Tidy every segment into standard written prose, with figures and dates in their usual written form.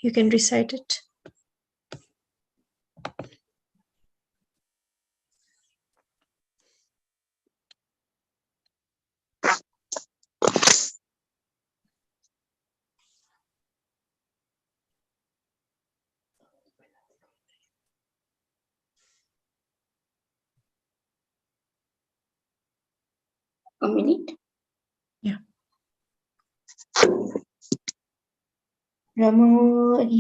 You can recite it. A minute. Yeah. Namo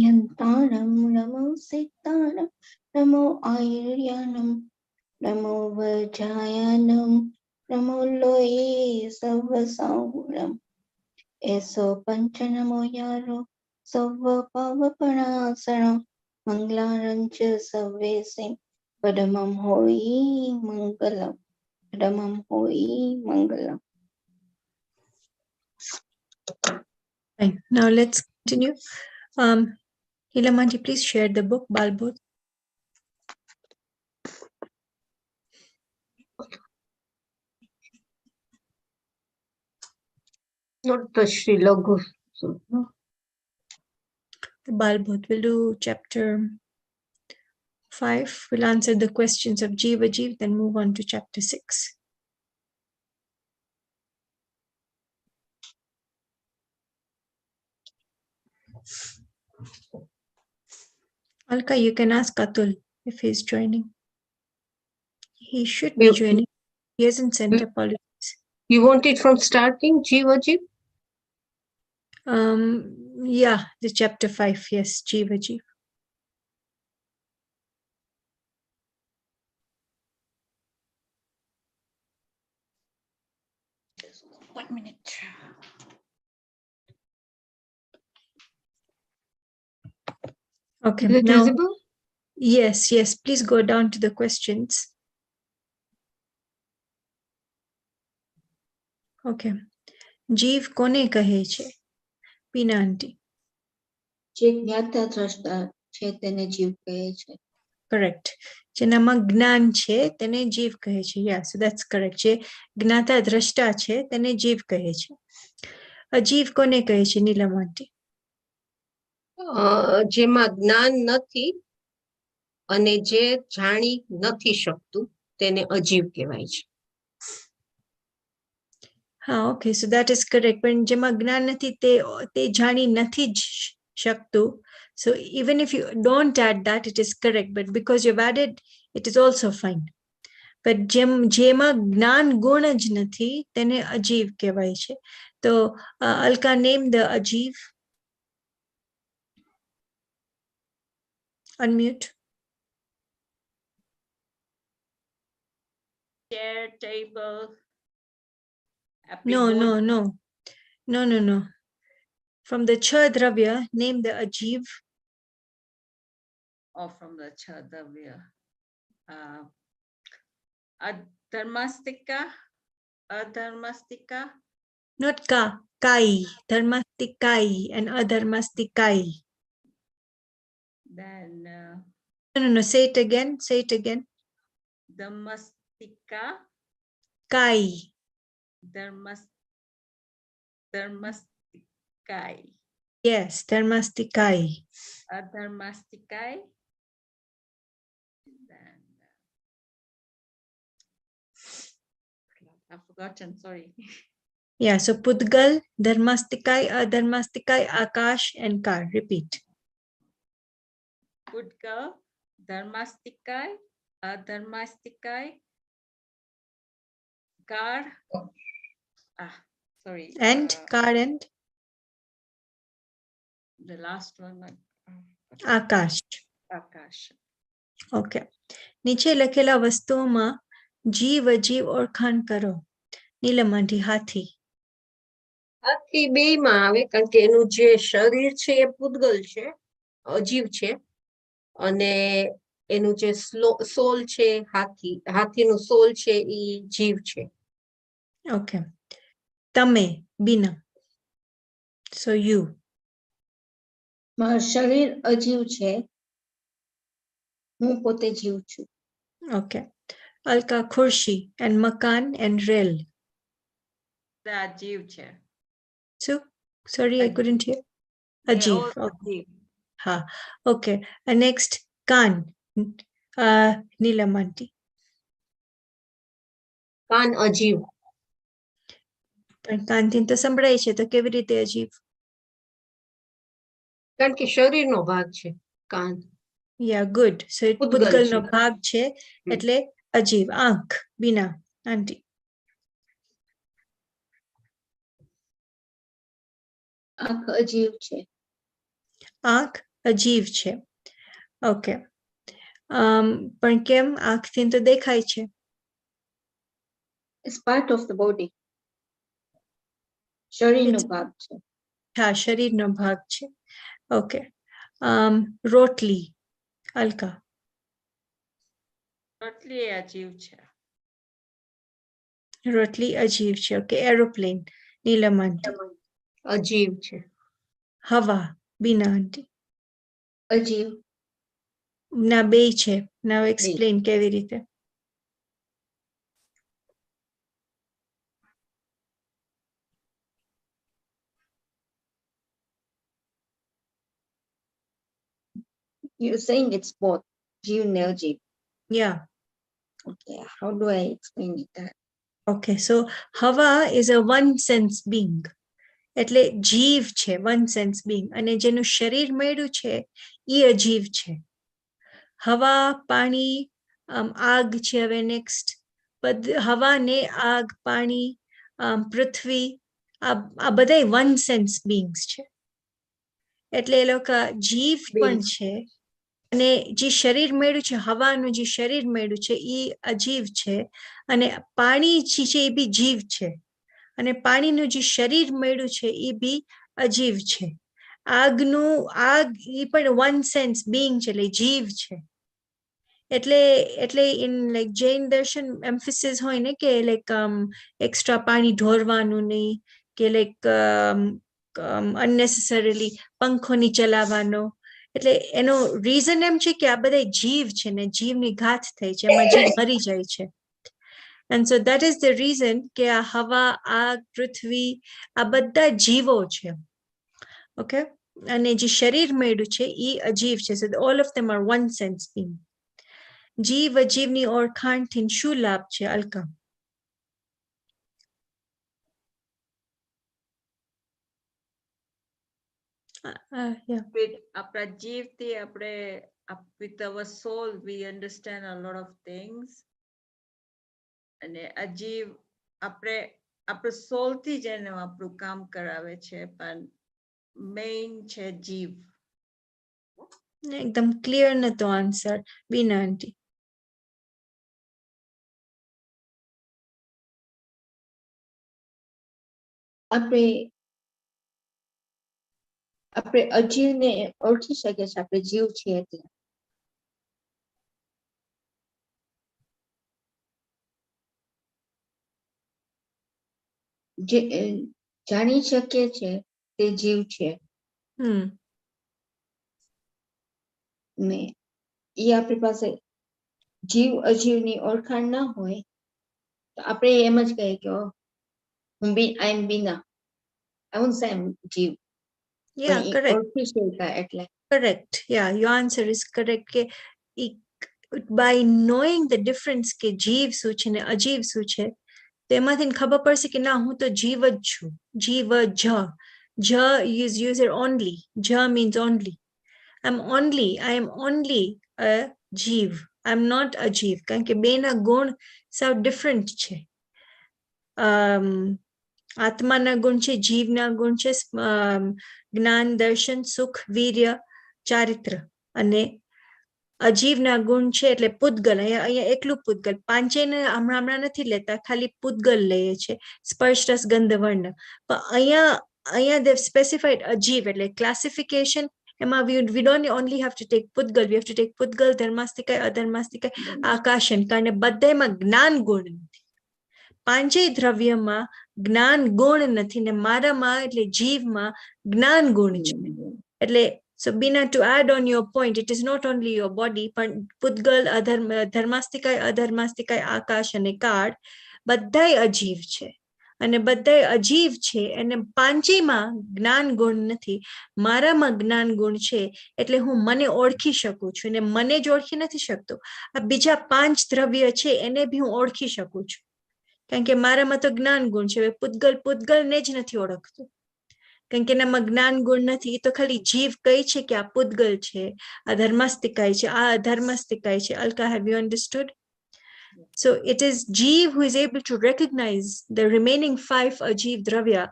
Yantaram, Namo Sitaram, Namo Ayuryanam, Namo Vajayanam, Namo Loe Savasauram, Eso Panchanamo Yaro, Sava Pavaparasara, Manglarancha Savesing, Padamam Hoi Mangalam, Padamam Hoi Mangalam. Fine. Now let's continue. Hilamanji, please share the book, Balbodh. Not the Sri Laghu. No. The Balbodh. We'll do chapter 5. We'll answer the questions of Jiva Jeev, then move on to chapter 6. Alka, you can ask Atul if he's joining. He should be joining. He hasn't sent apologies. You want it from starting, Jiva Jeev? Yeah, the chapter 5, yes, Jiva Jeev. Just 1 minute. Okay, Is it now, visible? yes, please go down to the questions. Okay. Jeev kone kahe છે? Pina aunty. જે જ્ઞાતા દ્રષ્ટા છે તેને જીવ કહે છે. Correct. જેનામાં જ્ઞાન છે તેને જીવ કહે છે. Yeah, so that's correct. જે જ્ઞાતા દ્રષ્ટા છે તેને જીવ કહે છે. અજીવ કોને કહે છે, નીલમ આંટી? જેમાં જ્ઞાન નથી અને જે જાણી નથી શકતું તેને અજીવ કહેવાય છે. હા, okay, so that is correct. પણ જેમાં જ્ઞાન નથી તે જાણી નથી શકતું. So even if you don't add that, it is correct. But because you've added, it is also fine. But જેમાં જ્ઞાન ગુણ જ નથી તેને અજીવ કહેવાય છે. તો Alka, name the અજીવ. Unmute. Chair, table. No. From the Cha Dravya, name the ajiv. Or from the Chadavya. Adharmastika. Not ka, kai. Dharmastikai and adharmastikai. Then No. Say it again. Dharmastika. Kai. Dharmastikai. Yes, dharmastikai. Adharmastikai. Then I've forgotten, sorry. Yeah, so Pudgal, dharmastikai, adharmastikai, akash and kar. Repeat. Pudgal, Dharmastikai, Adharmastikai, Kar. Sorry. And kar and The last one. akash. Akash. Okay. નીચે લખેલા વસ્તુઓમાં જીવ અજીવ ઓળખાણ કરો. નીલમ આંટી, હાથી. હાથી બેયમાં આવે કારણ કે એનું જે શરીર છે એ પૂતગલ છે, અજીવ છે, અને એનું જે સોલ છે હાથીનું સોલ છે એ જીવ છે. Okay. તમે, બીના. So you. મારું શરીર અજીવ છે, હું પોતે જીવ છું. Okay. Alka, ખુરશી and makan and rail. The Ajiv chair. So, sorry, I couldn't hear. Ajiv. Okay. હા, ઓકે. નેક્સ્ટ કાન, નીલમ આંટી. કાન અજીવ. પણ કાનથી તો સંભળાય છે, તો કેવી રીતે અજીબ? કારણ કે શરીરનો ભાગ છે કાન. યા ગુડ. સો પૂતગલ પૂતગલનો છે. ભાગ છે એટલે અજીબ. આંખ, બીના આંટી. આંખ અજીવ છે. આંખ અજીબ છે. ઓકે. પણ કેમ? આંખથી તો દેખાય છે. It's part of the body. શરીરનો ભાગ છે. હા, શરીરનો ભાગ છે. ઓકે. રોટલી, અલકા. રોટલી એ અજીવ છે. રોટલી અજીબ છે. ઓકે. એરોપ્લેન, નીલમ આંટી. અજીવ છે. હવા, બીના આંટી. અજીવ. ના, બે છે. નાવ એક્સપ્લેન કેવી રીતે. You're saying it's both જીવ ને અજીવ. Yeah. Okay, how do I explain it that? Okay, so હવા is a one sense being. એટલે જીવ છે, વન સેન્સ બીંગ. અને જેનું શરીર મળ્યું છે એ અજીવ છે. હવા, પાણી, આગ છે. હવે નેક્સ્ટ હવા ને આગ, પાણી, પૃથ્વી, આ બધા વન સેન્સ બીંગ્સ છે. એટલે એ લોકો જીવ પણ છે. અને જે શરીર મળ્યું છે, હવાનું જે શરીર મળ્યું છે એ અજીવ છે. અને પાણી છે એ બી જીવ છે. અને પાણીનું જે શરીર મળ્યું છે એ બી અજીવ છે. આગ એ પણ વન સેન્સ બીંગ છે, એટલે જીવ છે. એટલે ઇન લાઈક જૈન દર્શન એમ્ફિસિસ હોય ને કે લાઈક એક્સ્ટ્રા પાણી ઢોરવાનું નહીં, કે લાઈક અનનેસેસરીલી પંખો નહીં ચલાવવાનો. એટલે એનો રીઝન એમ છે કે આ બધા જીવ છે ને જીવની ઘાત થઈ છે, એમાં જીવ મરી જાય છે. And so that is the reason કે આ હવા, આગ, પૃથ્વી આ બધા જીવો છે. ઓકે. અને જે શરીર મળ્યું છે એ અજીવ છે. So all of them are one sense being. જીવ અજીવની ઓળખાણથી શું લાભ છે, અલકા? Yeah. આપણા જીવથી આપણે with our soul we understand a lot of things. અને અજીવ આપણે સોલ થી જ એને આપણું કામ કરાવે છે, પણ મેઇન છે જીવ. એકદમ ક્લિયર નતો આન્સર, બીના આંટી. આપણે અજીવને ઓળખી શકીએ છીએ, આપણે જીવ છીએ એટલે. જે જાણી શકીએ છે તે જીવ છે. ને એ આપણી પાસે જીવ અજીવની ઓળખાણ ના હોય તો આપણે એમ જ કહીએ કે આઈ એમ બીના, આઈ વોન્ટ સે આઈ એમ જીવ. Yeah, correct. ઓળખી શકાય એટલે. Correct. Yeah, your answer is correct. કે by knowing the difference કે જીવ શું છે ને અજીવ શું છે, તો એમાંથી ખબર પડશે કે ના, હું તો જીવ જ છું. જીવ જ is user only. જ means only. I am only a જીવ. I am not a જીવ. કારણ કે બેના ગુણ સાવ ડિફરન્ટ છે. આત્માના ગુણ છે, જીવના ગુણ છે જ્ઞાન, દર્શન, સુખ, વીર્ય, ચારિત્ર. અને અજીવના ગુણ છે એટલે પૂતગલ. અહીંયા એકલું પૂતગલ, પાંચેયને હમણાં નથી લેતા, ખાલી પૂતગલ લઈએ છે, સ્પર્શ, રસ, ગંધ, વર્ણ. પણ અહીંયા they've specified અજીવ એટલે ક્લાસિફિકેશન. એમાં we don't only have to take પૂતગલ, we have to take પૂતગલ, ધર્માસ્તિકાય, અધર્માસ્તિકાય, આકાશન. કારણ બધામાં જ્ઞાન ગુણ નથી. પાંચેય દ્રવ્યમાં જ્ઞાન ગુણ નથી, ને મારામાં એટલે જીવમાં જ્ઞાન ગુણ છે. એટલે so Bina, to add on your point, it is not only your body, but પૂતગલ, ધર્માસ્તિકાય, અધર્માસ્તિકાય, આકાશ અને કાળ બધાય અજીવ છે. અને બધાય અજીવ છે અને પાંચેયમાં જ્ઞાન ગુણ નથી. મારામાં જ્ઞાન ગુણ છે એટલે હું મને ઓળખી શકું છું અને મને જ ઓળખી નથી શકતો. આ બીજા 5 દ્રવ્ય છે એને બી હું ઓળખી શકું છું કારણ કે મારામાં તો જ્ઞાન ગુણ છે. પૂતગલને જ નથી ઓળખતું કારણ કે એનામાં જ્ઞાન ગુણ નથી. એ તો ખાલી જીવ કહે છે કે આ પૂતગલ છે, આ ધર્માસ્તિકાય છે, આ અધર્માસ્તિકાય છે. Alka, have you understood? So it is Jeev who is able to recognize the remaining 5 Ajeev Dravya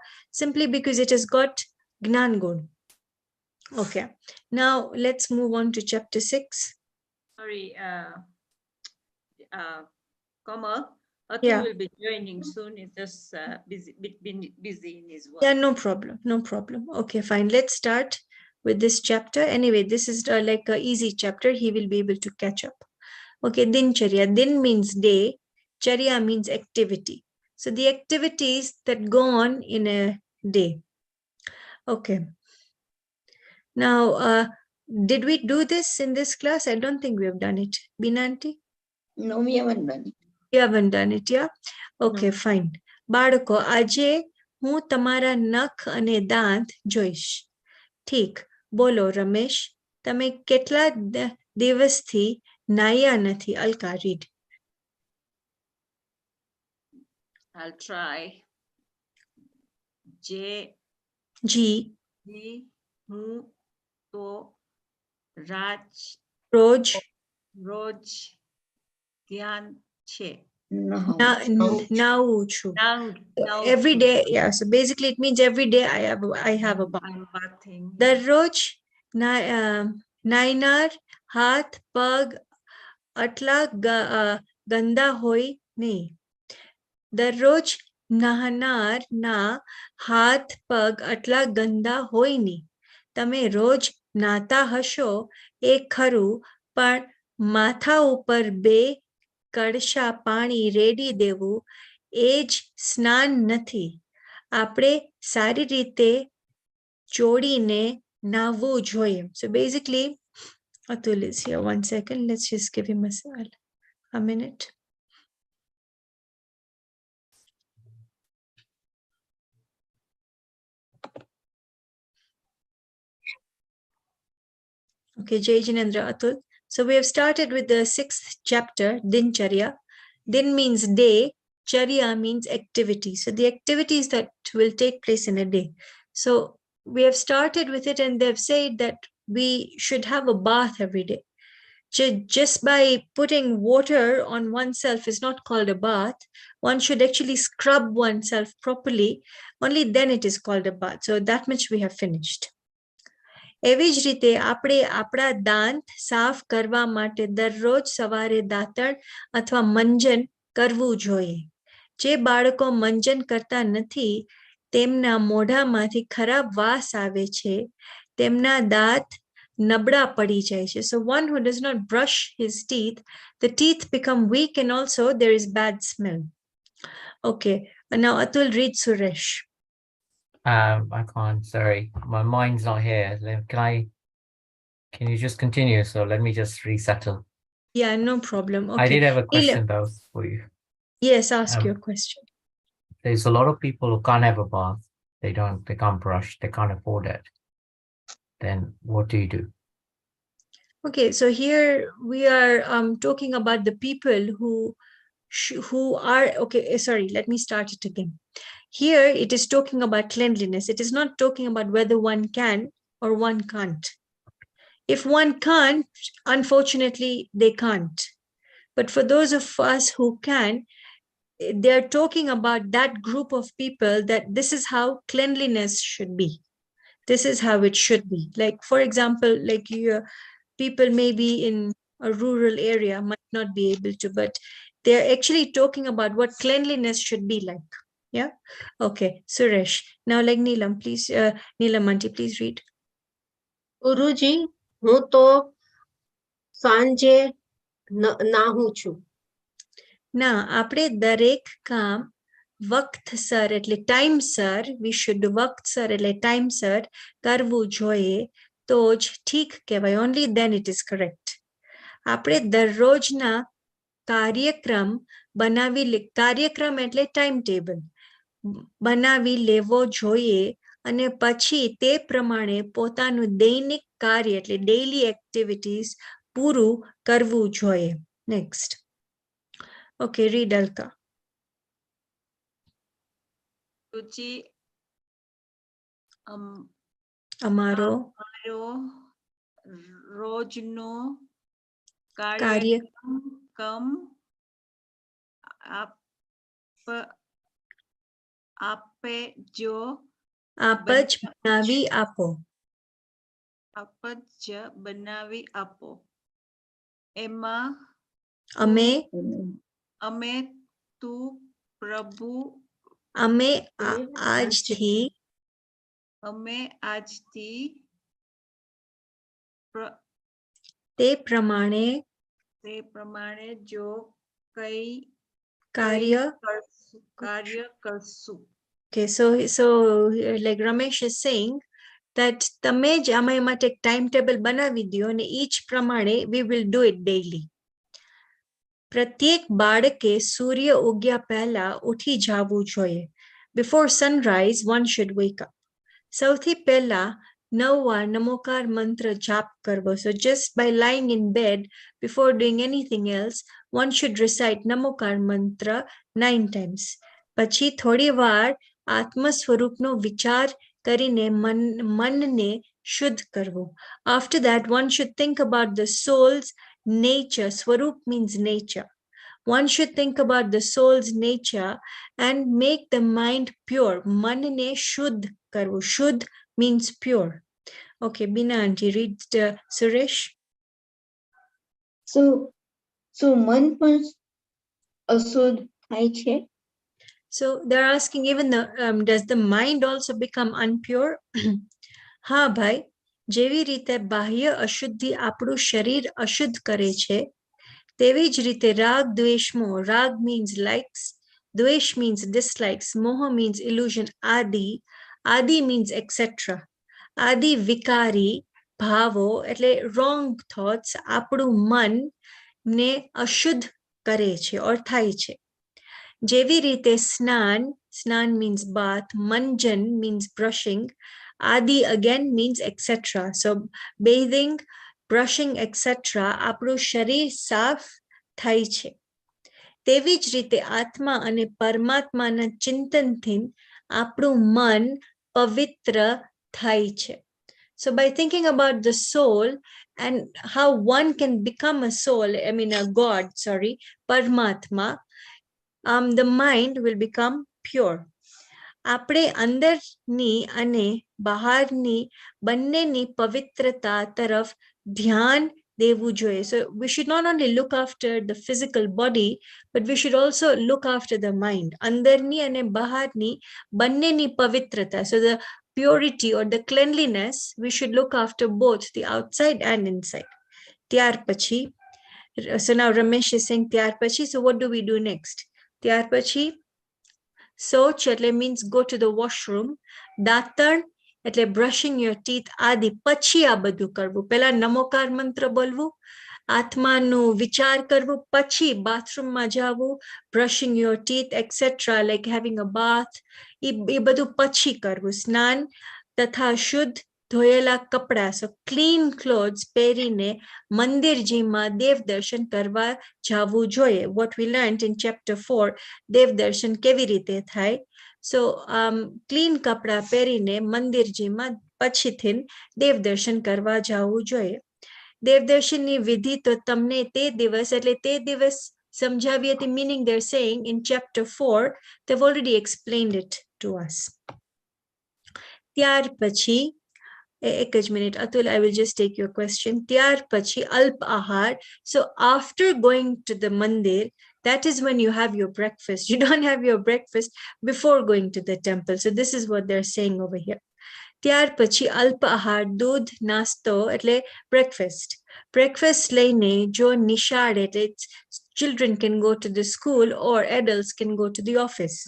simply because it has got Gnan Gun. Okay, now let's move on to chapter 6. Sorry, Kamal, Atul Yeah. will be joining soon. He's just busy in his work. Yeah, no problem, no problem. Okay, fine. Let's start with this chapter. Anyway, this is like an easy chapter. He will be able to catch up. Okay, DinChariya. Din means day. Charya means activity. So the activities that go on in a day. Okay. Now, did we do this in this class? I don't think we have done it. Binanti? No, we haven't done it. You haven't done it, yeah? Okay, No. fine. બાળકો, આજે હું તમારા નખ અને દાંત જોઈશ. ઠીક. બોલો રમેશ, તમે કેટલા દિવસથી નાયા નથી? અલકા, read. I'll try. જી હું તો રોજ રોજ ધ્યાન છે. No. નાવું છું. Now Every day, yeah. So basically it means every day I have a bath. I'm bathing. દરરોજ નાયનાર હાથ પગ આટલા ગંદા હોય નહીં. દરરોજ નહાનાર ના હાથ પગ આટલા ગંદા હોય નહીં. તમે રોજ નાતા હશો એ ખરું, પણ માથા ઉપર 2 કળશા પાણી રેડી દેવું એ જ સ્નાન નથી. આપણે સારી રીતે ચોડીને નાહવું જોઈએ. So basically, Atul is here. 1 second. Let's just give him a minute. Okay, Jai Jinendra, Atul. So we have started with the 6th chapter, DinChariya. Din means day, Charya means activity. So the activities that will take place in a day. So we have started with it and they've said that we should have a bath every day. Just by putting water on oneself is not called a bath. One should actually scrub oneself properly. Only then it is called a bath. So that much we have finished. એવી જ રીતે આપણે આપણા દાંત સાફ કરવા માટે દરરોજ સવારે દાંતણ અથવા મંજન કરવું જોઈએ. જે બાળકો મંજન કરતા નથી તેમના મોઢામાંથી ખરાબ વાસ આવે છે, તેમના દાંત નબળા પડી જાય છે. So one who does not brush his teeth, the teeth become weak and also there is bad smell. Okay, and now Atul, read Suresh. I can't, sorry. My mind's not here. Can you just continue? So let me just resettle. Yeah, no problem. Okay. I did have a question though for you. Yes, ask your question. There's a lot of people who can't have a bath. They can't brush, they can't afford it. Then what do you do? Okay, so here we are talking about the people who are, okay, sorry, let me start it again. Here it is talking about cleanliness. It is not talking about whether one can or one can't. If one can't, unfortunately, they can't. But for those of us who can, they're talking about that group of people that this is how cleanliness should be. This is how it should be. Like, for example, like people maybe in a rural area might not be able to, but they're actually talking about what cleanliness should be like. Yeah. Okay, Suresh. Now, like Neelam, please, Neelam auntie, please read. ગુરુજી, હું તો સાંજે નાહું છું. ના, આપણે દરેક કામ વક્તસર એટલે ટાઈમસર, we should વક્તસર એટલે ટાઈમસર કરવું જોઈએ, તો જ ઠીક કહેવાય. Only then it is correct. આપણે દરરોજના કાર્યક્રમ બનાવી, કાર્યક્રમ એટલે ટાઈમ ટેબલ. બનાવી લેવો જોઈએ અને પછી તે પ્રમાણે પોતાનું દૈનિક કાર્ય એટલે ડેઇલી એક્ટિવિટીઝ પૂરું કરવું જોઈએ. Next. Okay, read Alka. Ruchi અમારો રોજનો કાર્ય કાર્યક્રમ આપે જો આપ જ બનાવી આપો. આપ જ બનાવી આપો. એમાં અમે તું પ્રભુ અમે આજથી તે પ્રમાણે જો કઈ કાર્ય કરશું. Okay, so like Ramesh is saying that તમે જ અમે માટે એક ટાઈમ ટેબલ બનાવી દો અને each પ્રમાણે we will do it daily. પ્રત્યેક બાળકે સૂર્ય ઉગ્યા પહેલા ઉઠી જવું જોઈએ. Before sunrise, one should wake up. સૌથી પહેલા 9 વાર નમોકાર મંત્ર જાપ કરવો. So just by lying in bed, before doing anything else, one should recite નમોકાર મંત્ર 9 times. પછી થોડી વાર આત્મ સ્વરૂપનો વિચાર કરીને મનને શુદ્ધ કરવું. After that, one should think about the soul's nature. Swarup means nature. One should think about the soul's nature and make the mind pure. Manne shuddh karvu. Shuddh means pure. Okay, Bina auntie, read Suresh. So man પણ અશુદ્ધ થાય છે? So they're asking, even does the mind also become unpure? હા ભાઈ, જેવી રીતે બાહ્ય અશુદ્ધિ આપણું શરીર અશુદ્ધ કરે છે, તેવી જ રીતે રાગ દ્વેષ મોહ. રાગ means likes, દ્વેષ means dislikes, મોહ means illusion, આદિ means etc. આદિ વિકારી ભાવો એટલે wrong thoughts આપણું મન ને અશુદ્ધ કરે છે or થાય છે. જેવી રીતે સ્નાન means bath, manjan means brushing, adi again means etc. So bathing, brushing etc. આપણું શરીર સાફ થાય છે. તેવી જ રીતે આત્મા અને પરમાત્માના ચિંતનથી આપણું મન પવિત્ર થાય છે. So by thinking about the soul and how one can become a soul, a God, Paramatma, the mind will become pure. આપણે અંદરની અને બહારની બંનેની પવિત્રતા તરફ ધ્યાન દેવું જોઈએ. So we should not only look after the physical body, but we should also look after the mind. અંદરની અને બહારની બંનેની પવિત્રતા. So the purity or the cleanliness, we should look after both the outside and inside. ત્યાર પછી, so now Ramesh is saying ત્યાર પછી, so what do we do next? ત્યાર પછી શૌચ એટલે means go to the washroom, દાંતણ એટલે brushing your teeth આદિ. પછી આ બધું કરવું. પહેલા નમોકાર મંત્ર બોલવું, આત્માનું વિચાર કરવું, પછી બાથરૂમમાં જવું, brushing your teeth etc. like having a bath, એ બધું પછી કરવું. સ્નાન તથા શુદ્ધ ધોયેલા કપડા, so clean clothes પહેરીને મંદિરજીમાં દેવ દર્શન કરવા જવું જોઈએ. What we learned in chapter 4, દેવ દર્શન કેવી રીતે થાય. So clean કપડા પહેરીને મંદિરજીમાં પછીથી દેવ દર્શન કરવા જવું જોઈએ. દેવદર્શનની વિધિ તો તમને તે દિવસ એટલે તે દિવસ સમજાવી હતી. meaning they're saying in chapter 4, they've already explained it to us. ત્યાર પછી એક જ minute Atul, I will just take your question. ત્યાર પછી અલ્પ આહાર. So after going to the mandir, that is when you have your breakfast. You don't have your breakfast before going to the temple. So this is what they're saying over here. ત્યાર પછી અલ્પ આહાર, દૂધ, નાસ્તો એટલે breakfast. Breakfast લઈને જો નિશાળ એટલે children can go to the school or adults can go to the office.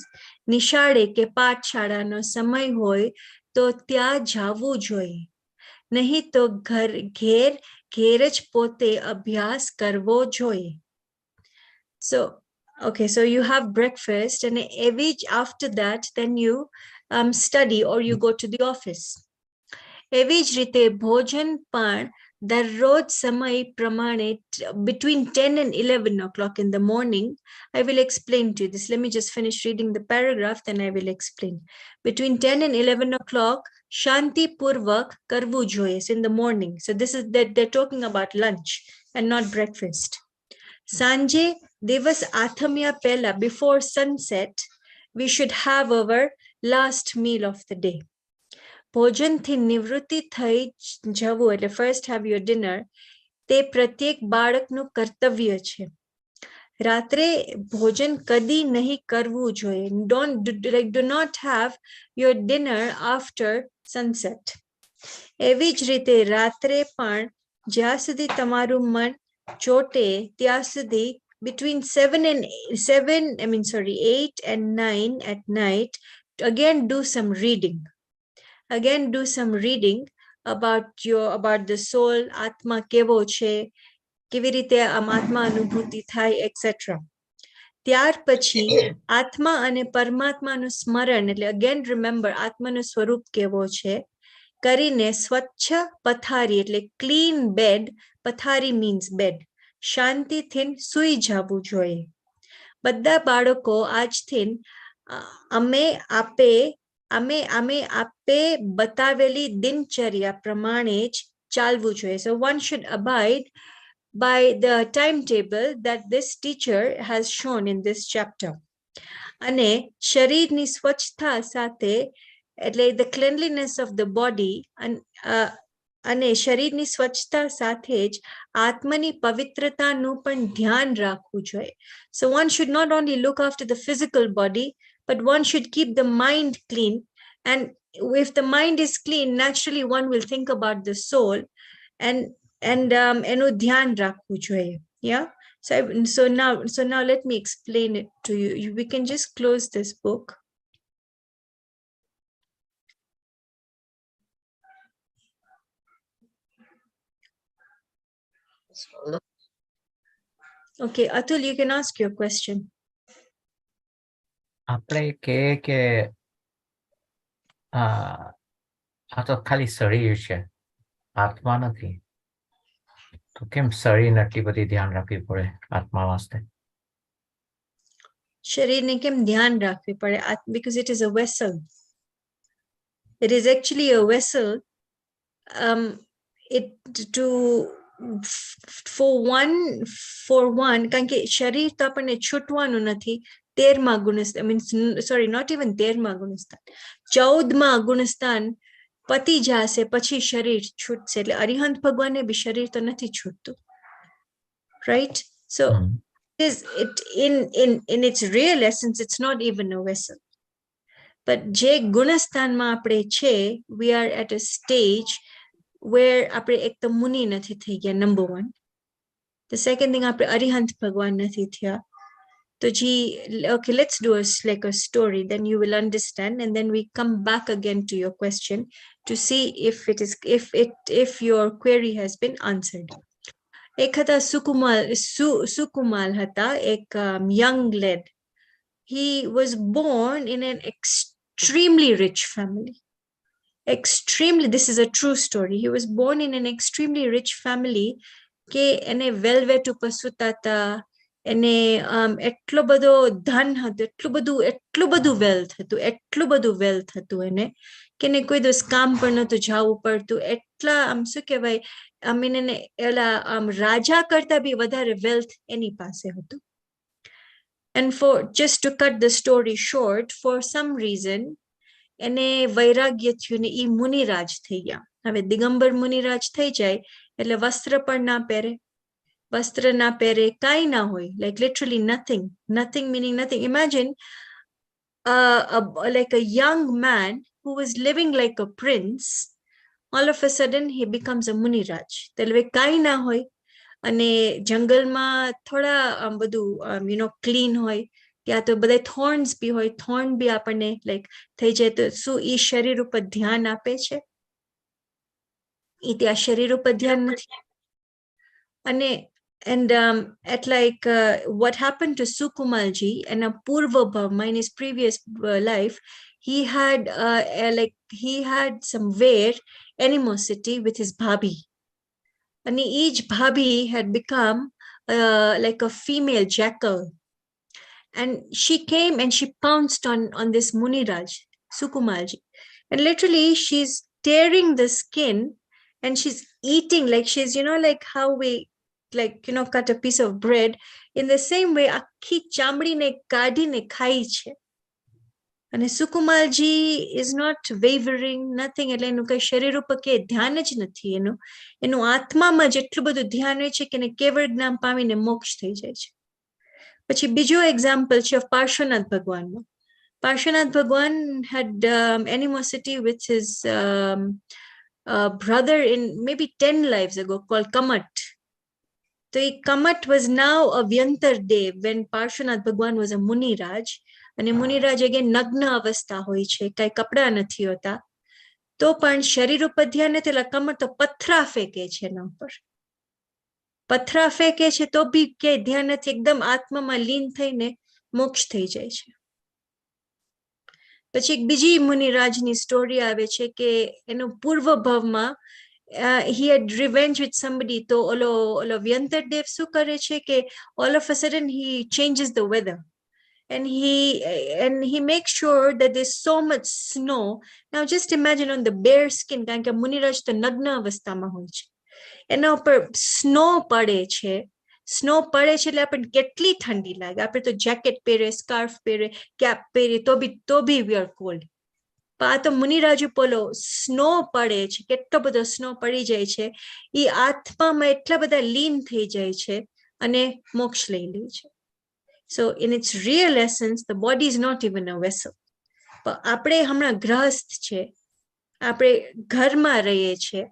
નિશાળે કે પાઠશાળાનો સમય હોય તો ત્યાં જવું જોઈએ. નહીં તો ઘેર જ પોતે અભ્યાસ કરવો જોઈએ. So Okay, so you have breakfast, and after that, then you study or you go to the office. એવી જ રીતે ભોજન પણ દરરોજ સમય પ્રમાણે between 10 and 11 o'clock in the morning. I will explain to you this. Let me just finish reading the paragraph, then I will explain. Between 10 and 11 o'clock, Shanti Purvak karvu જોઈએ. So in the morning. So this is that they're talking about lunch and not breakfast. Sanje દિવસ આથમ્યા પહેલા, before sunset, we should have our last meal of the day. ભોજનથી નિવૃત્તિ થઈ જવું એટલે first have your dinner, તે પ્રત્યેક બાળકનું કર્તવ્ય છે. રાત્રે ભોજન કદી નહીં કરવું જોઈએ. Do not have your dinner after sunset. એવી જ રીતે રાત્રે પણ જ્યાં સુધી તમારું મન ચોટે ત્યાં સુધી between 8 and 9 at night, again do some reading. Again do some reading about the soul, atma kevo che, kevi rite atma anubhuti thai, etc. ત્યાર પછી આત્મા અને પરમાત્માનું સ્મરણ, એટલે again remember આત્માનું સ્વરૂપ કેવો છે, કરીને સ્વચ્છ પથારી એટલે clean bed, પથારી means bed, શાંતિથી સૂઈ જવું જોઈએ. બધા બાળકો આજથી અમે આપે બતાવેલી દિનચર્યા પ્રમાણે જ ચાલવું જોઈએ. So one should abide by the timetable that this teacher has shown in this chapter. અને શરીરની સ્વચ્છતા સાથે એટલે the cleanliness of the body, અને શરીરની સ્વચ્છતા સાથે જ આત્માની પવિત્રતાનું પણ ધ્યાન રાખવું જોઈએ. So one should not only look after the physical body, but one should keep the mind clean. And if the mind is clean, naturally one will think about the soul and એનું ધ્યાન રાખવું જોઈએ. Yeah. So now let me explain it to you. We can just close this book. Okay, Atul, you can ask your question. આપણે કે આ તો ખાલી શરીર છે, આત્મા નથી. તો કેમ શરીરને આટલી બધી ધ્યાન રાખવી પડે આત્મા વાસ્તે? શરીરને કેમ ધ્યાન રાખવી પડે? Because it is a vessel. It is actually a vessel. For one, કારણ કે શરીર તો આપણને છૂટવાનું નથી. 13મા ગુણસ્થાન, not even 13મા ગુણસ્થાન, 14મા ગુણસ્થાન પતી જશે પછી શરીર છૂટશે. એટલે અરિહંત ભગવાનને બી શરીર તો નથી છૂટતું. Right? So in its real essence, it's not even a vessel. But જે ગુણસ્થાનમાં આપણે છે, we are at a stage where આપણે એક તો મુનિ નથી થઈ ગયા, number one. The second thing, આપણે અરિહંત ભગવાન નથી થયા. તો okay, let's do like a story, then you will understand, and then we come back again to your question to see if your query has been answered. એક હતા સુકુમાલ હતા, એક young lad. He was born in an extremely rich family. This is a true story. He was born in an extremely rich family કે એને velvet ઉપર સુતાતા, એને એટલો બધો ધન હતું, એટલું બધું વેલ્થ હતું એને, કે એને કોઈ દિવસ કામ પણ નતું જવું પડતું. એટલા શું કહેવાય, એને રાજા કરતા બી વધારે વેલ્થ એની પાસે હતું. And just to cut the story short, for some reason એને વૈરાગ્ય થયું ને ઈ મુનિરાજ થઈ ગયા. હવે દિગંબર મુનિરાજ થઈ જાય એટલે વસ્ત્ર પણ ના પહેરે, કાંઈ ના હોય, like literally nothing meaning nothing. Imagine like a young man who was living like a prince, all of a sudden he becomes a muniraj. એટલે કાંઈ ના હોય, અને જંગલમાં થોડા બધું ક્લીન હોય, ત્યાં તો બધા થોર્ન્સ બી હોય, થોર્ન બી આપણને લાઈક થઈ જાય. તો શું ઈ શરીર ઉપર ધ્યાન આપે છે? ઈ ત્યાં શરીર ઉપર ધ્યાન નથી. અને And at like what happened to Sukumalji and a Purva Bhavma in his previous life, he had he had some animosity with his bhabhi. And each bhabhi had become like a female jackal. And she came and she pounced on this Muniraj, Sukumalji. And literally she's tearing the skin and she's eating, like she's, like how we cut a piece of bread. In the same way, આખી ચામડીને કાઢીને ખાઈ છે. અને સુકુમારજી is not wavering, nothing. એટલે એનું કઈ શરીર ઉપર કે ધ્યાન જ નથી. એનું આત્મામાં જેટલું બધું ધ્યાન હોય છે કે એને કેવળ જ્ઞાન પામીને મોક્ષ થઈ જાય છે. પછી બીજો એક્ઝામ્પલ છે ઓફ પાર્શ્વનાથ ભગવાનનો. Parshvanath Bhagwan had animosity with his brother in maybe 10 lives ago called Kamat. So Kamat was now a Vyantar Dev when Parshvanath Bhagwan was a Muniraj. And Muniraj again Nagna Avastha hoy છે, કઈ કપડા નથી હોતા. તો પણ શરીર ઉપર ધ્યાન નથી, એટલે કમર તો પથરા ફેંકે છે એના ઉપર. પથરા ફેંકે છે તો બી કે ધ્યાન નથી, એકદમ આત્મામાં લીન થઈને મોક્ષ થઈ જાય છે. પછી એક બીજી મુનિરાજની સ્ટોરી આવે છે કે એનો પૂર્વ ભાવમાં he had revenge with somebody. તો ઓલો વ્યંતર દેવ શું કરે છે કે all of a sudden he changes the weather and he makes sure that there's so much snow. Now just imagine on the bare skin, કારણ કે મુનિરાજ તો નગ્ન અવસ્થામાં હોય છે, એના ઉપર સ્નો પડે છે. સ્નો પડે છે એટલે આપણને કેટલી ઠંડી લાગે. આપણે તો જેકેટ પહેરે, સ્કાર્ફ પહેરે, કેપ પહેરે, તો બી વી આર કોલ્ડ. પણ આ તો મુનિરાજુ પોલો સ્નો પડે છે, કેટલો બધો સ્નો પડી જાય છે, એ આત્મામાં એટલા બધા લીન થઈ જાય છે અને મોક્ષ લઈ લે છે. So in its real essence, the body is not even a vessel. પણ આપણે હમણાં ગ્રહસ્થ છે, આપણે ઘરમાં રહીએ છીએ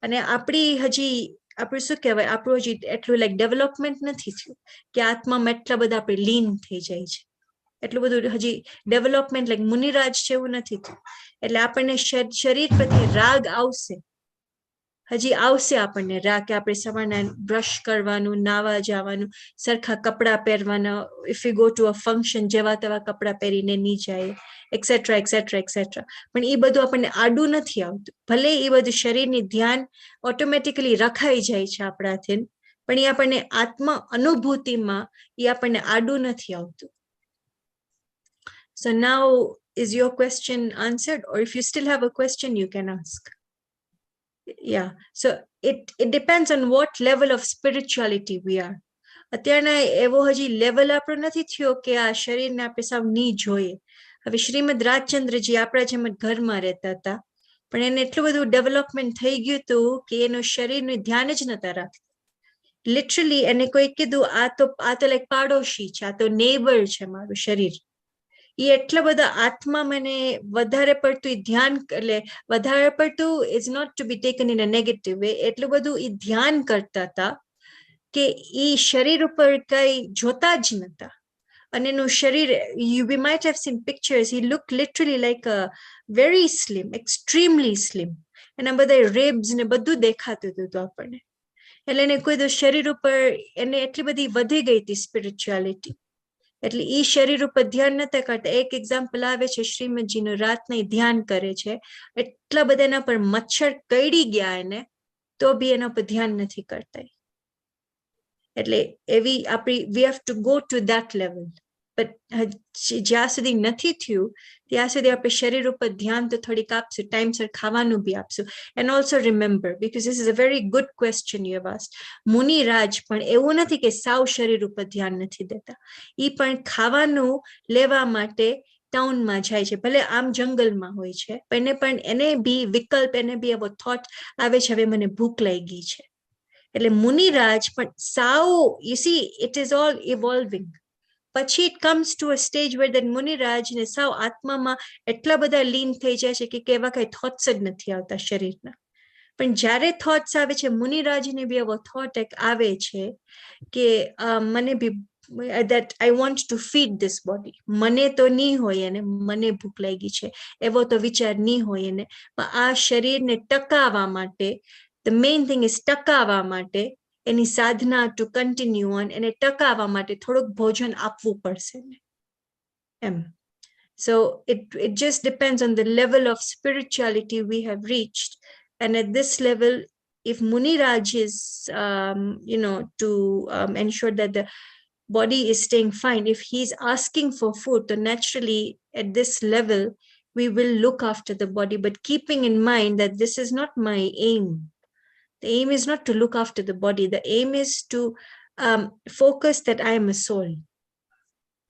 અને આપણી હજી આપણું શું કહેવાય, આપણું હજી એટલું લાઈક ડેવલપમેન્ટ નથી થયું કે આત્મામાં એટલા બધા આપણે લીન થઈ જાય છે. એટલું બધું હજી ડેવલપમેન્ટ લાઈક મુનિરાજ છે એવું નથી થયું. એટલે આપણને શરીર પરથી રાગ આવશે, હજી આવશે આપણને રાગ કે આપણે સવારના બ્રશ કરવાનું, નાવા જવાનું, સરખા કપડા પહેરવાના, if you go to a function જેવા તેવા કપડા પહેરીને નહીં જાય, એક્સેટ્રા એક્સેટ્રા એક્સેટ્રા. પણ એ બધું આપણને આડું નથી આવતું. ભલે એ બધું શરીરની ધ્યાન ઓટોમેટિકલી રખાઈ જાય છે આપણાથી, પણ એ આપણને આત્મા અનુભૂતિમાં એ આપણને આડું નથી આવતું. So now is your question answered, or if you still have a question you can ask? Yeah, so it depends on what level of spirituality we are. અત્યારના એવો હજી લેવલ આપણો નથી થયો કે આ શરીરને આપણે સાવ ની જોઈએ. હવે શ્રીમદ રાજચંદ્રજી આપણા જેમ ઘરમાં રહેતા હતા, પણ એને એટલું બધું ડેવલપમેન્ટ થઈ ગયું હતું કે એનું શરીરનું ધ્યાન જ નતા રાખતા. લિટરલી એને કોઈ કીધું આ તો લાઈક પાડોશી છે, આ તો નેબર છે મારું શરીર. એ એટલા બધા આત્મા મને વધારે પડતું ધ્યાન, એટલે વધારે પડતું is not to be taken in a negative way, એટલું બધું એ ધ્યાન કરતા હતા કે એ શરીર ઉપર કઈ જોતા જ નતા. અને એનું શરીર, we might have seen pictures, he looked literally like a very slim, extremely slim. એના બધા ribs ને બધું દેખાતું હતું આપણને. એટલે એને કોઈ તો શરીર ઉપર એને એટલી બધી વધી ગઈ હતી સ્પિરિચ્યુઆલિટી. એટલે એ શરીર ઉપર ધ્યાન નતા કરતા. એક એક્ઝામ્પલ આવે છે શ્રીમદજીનું, રાતના ધ્યાન કરે છે, એટલા બધા એના પર મચ્છર કરડી ગયા એને, તો બી એના પર ધ્યાન નથી કરતા. એટલે એવી આપણી we have to go to that level. But જ્યાં સુધી નથી થયું ત્યાં સુધી આપણે શરીર ઉપર ध्यान તો થોડીક આપશું, ટાઈમસર ખાવાનું બી આપશું. And also remember, because this is a very good question you have asked, Muniraj પણ એવું નથી કે સાવ શરીર ઉપર ध्यान નથી દેતા. એ પણ ખાવાનું લેવા માટે ટાઉનમાં જાય છે, ભલે આમ જંગલમાં હોય છે, પણ એને બી વિકલ્પ, એને બી એવો થોટ આવે છે હવે મને ભૂખ લાગી છે. એટલે મુનિરાજ પણ સાવ, you see, it is all evolving. પછી it comes to a stage where that Muniraj ને સાવ આત્મામાં એટલા બધા લીન થઈ જાય છે કે એવા કઈ થોટ્સ જ નથી આવતા શરીરના. પણ જ્યારે થોટ્સ આવે છે, મુનિરાજને બી એવો થોટ એક આવે છે કે મને બી that I want to feed this body. મને તો નહીં હોય એને, મને ભૂખ લાગી છે એવો તો વિચાર નહીં હોય એને. પણ આ શરીરને ટકાવવા માટે, the main thing is ટકાવવા માટે એની સાધના to continue on એને ટકાવવા માટે થોડુંક ભોજન આપવું પડશે એમ. So it just depends on the level of spirituality we have reached. And at this level, if Muniraj is, to ensure that the body is staying fine, if he's asking for food, then naturally at this level, we will look after the body, but keeping in mind that this is not my aim. The aim is not to look after the body. The aim is to focus that I am a soul.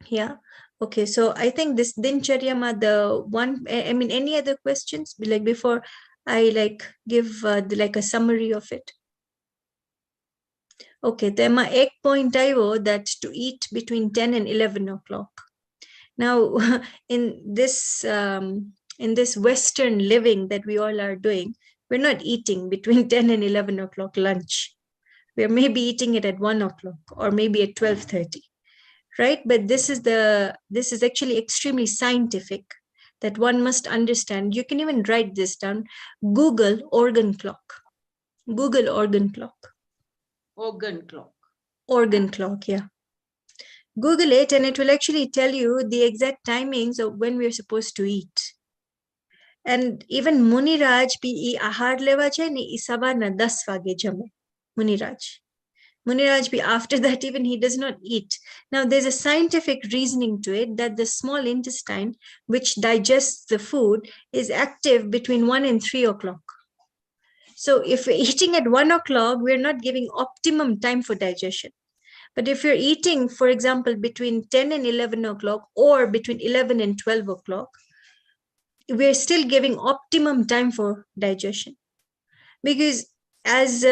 Yeah. Okay. So I think this DinChariya, the one, I mean, any other questions like before I give a summary of it? Okay. Then my egg point that to eat between 10 and 11 o'clock. Now, in this Western living that we all are doing, we're not eating between 10 and 11 o'clock lunch. We're maybe eating it at 1 o'clock or maybe at 12:30, right? But this is actually extremely scientific that one must understand. You can even write this down. Google organ clock. Google organ clock. Organ clock. Organ clock, yeah. Google it and it will actually tell you the exact timings of when we're supposed to eat. And even Muniraj pi ahar leva chai ne I savarna 10 vage jame. Muniraj pi after that even he does not eat. Now there's a scientific reasoning to it that the small intestine which digests the food is active between 1 and 3 o'clock. So if we're eating at 1 o'clock, we're not giving optimum time for digestion. But if you're eating, for example, between 10 and 11 o'clock or between 11 and 12 o'clock, we're still giving optimum time for digestion. Because as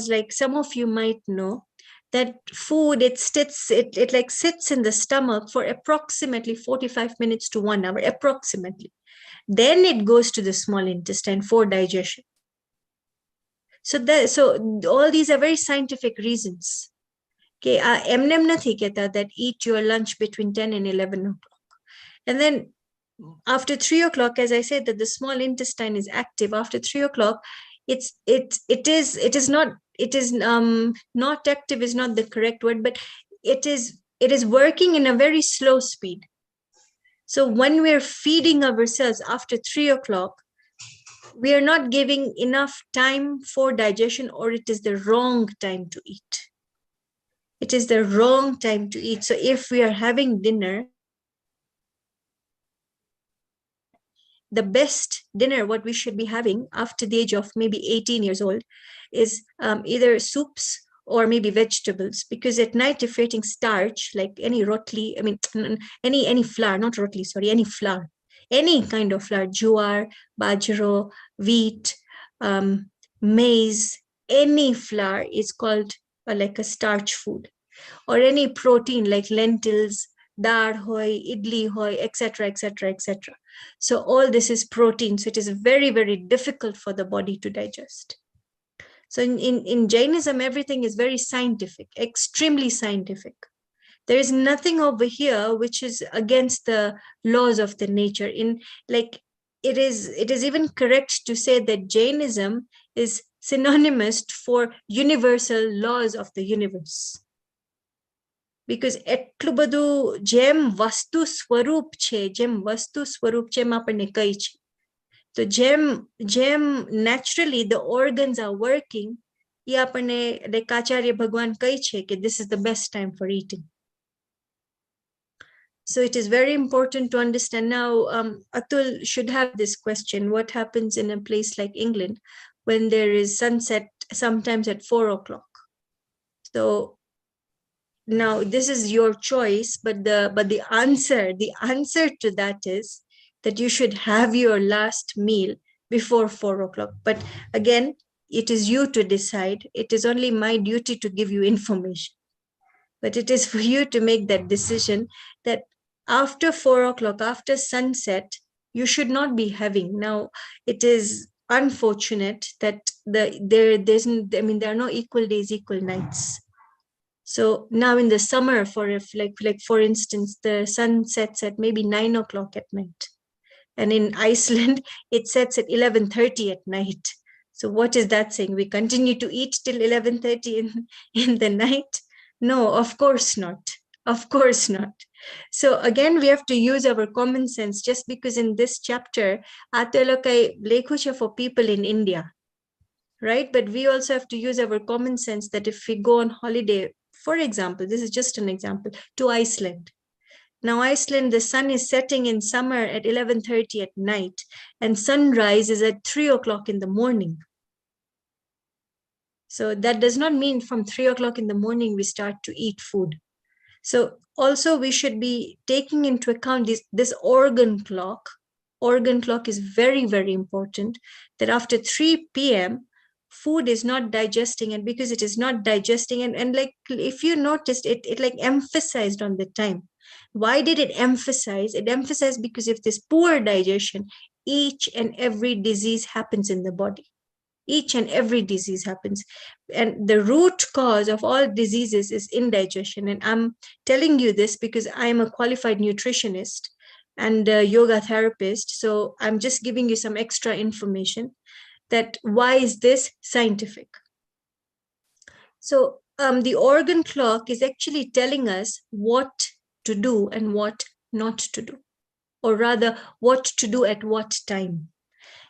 like some of you might know, that food, it sits in the stomach for approximately 45 minutes to 1 hour, approximately. Then it goes to the small intestine for digestion. So all these are very scientific reasons. Okay, emnem nathi kehta that eat your lunch between 10 and 11 o'clock. And then after 3 o'clock, as I said, that the small intestine is active. After 3 o'clock, it is not active is not the correct word, but it is working in a very slow speed. So when we're feeding ourselves after 3 o'clock, we are not giving enough time for digestion, or it is the wrong time to eat. It is the wrong time to eat. So if we are having dinner, the best dinner, what we should be having after the age of maybe 18 years old, is either soups or maybe vegetables. Because at night, if you're eating starch, like any rotli, I mean, any flour, not rotli, sorry, any flour, any kind of flour, jowar, bajro, wheat, maize, any flour is called like a starch food. Or any protein like lentils, dal hoy, idli hoy, etc., etc., etc. So all this is protein. So it is very, very difficult for the body to digest. So in Jainism, everything is very scientific, extremely scientific. There is nothing over here which is against the laws of the nature. It is even correct to say that Jainism is synonymous for universal laws of the universe. Because એટલું બધું જેમ વસ્તુ સ્વરૂપ છે, એમ આપણને કહી છે. તો જેમ naturally the organs are working, એ આપણને like આચાર્ય ભગવાન કહી છે કે this is the best time for eating. So it is very important to understand. Now, Atul should have this question: what happens in a place like England when there is sunset sometimes at 4 o'clock? So now this is your choice, but the answer to that is that you should have your last meal before 4 o'clock. But again, it is you to decide. It is only my duty to give you information. But it is for you to make that decision that after 4 o'clock, after sunset, you should not be having. Now, it is unfortunate that there are no equal days, equal nights. So now in the summer, for instance, the sun sets at maybe 9 o'clock at night. And in Iceland, it sets at 11:30 at night. So what is that saying? We continue to eat till 11:30 in the night? No, of course not. Of course not. So again, we have to use our common sense, just because in this chapter, Atolokai Lekhusha for people in India, right? But we also have to use our common sense that if we go on holiday, for example, this is just an example, to Iceland. Now, Iceland, the sun is setting in summer at 11:30 at night, and sunrise is at 3 o'clock in the morning. So that does not mean from 3 o'clock in the morning we start to eat food. So also we should be taking into account this organ clock. Organ clock is very, very important, that after 3 p.m., food is not digesting. And because it is not digesting, and like if you noticed, it like emphasized on the time. Why did it emphasize? It emphasized because if there's poor digestion, each and every disease happens in the body. Each and every disease happens. And the root cause of all diseases is indigestion. And I'm telling you this because I'm a qualified nutritionist and a yoga therapist. So I'm just giving you some extra information that why is this scientific? So the organ clock is actually telling us what to do and what not to do, or rather what to do at what time.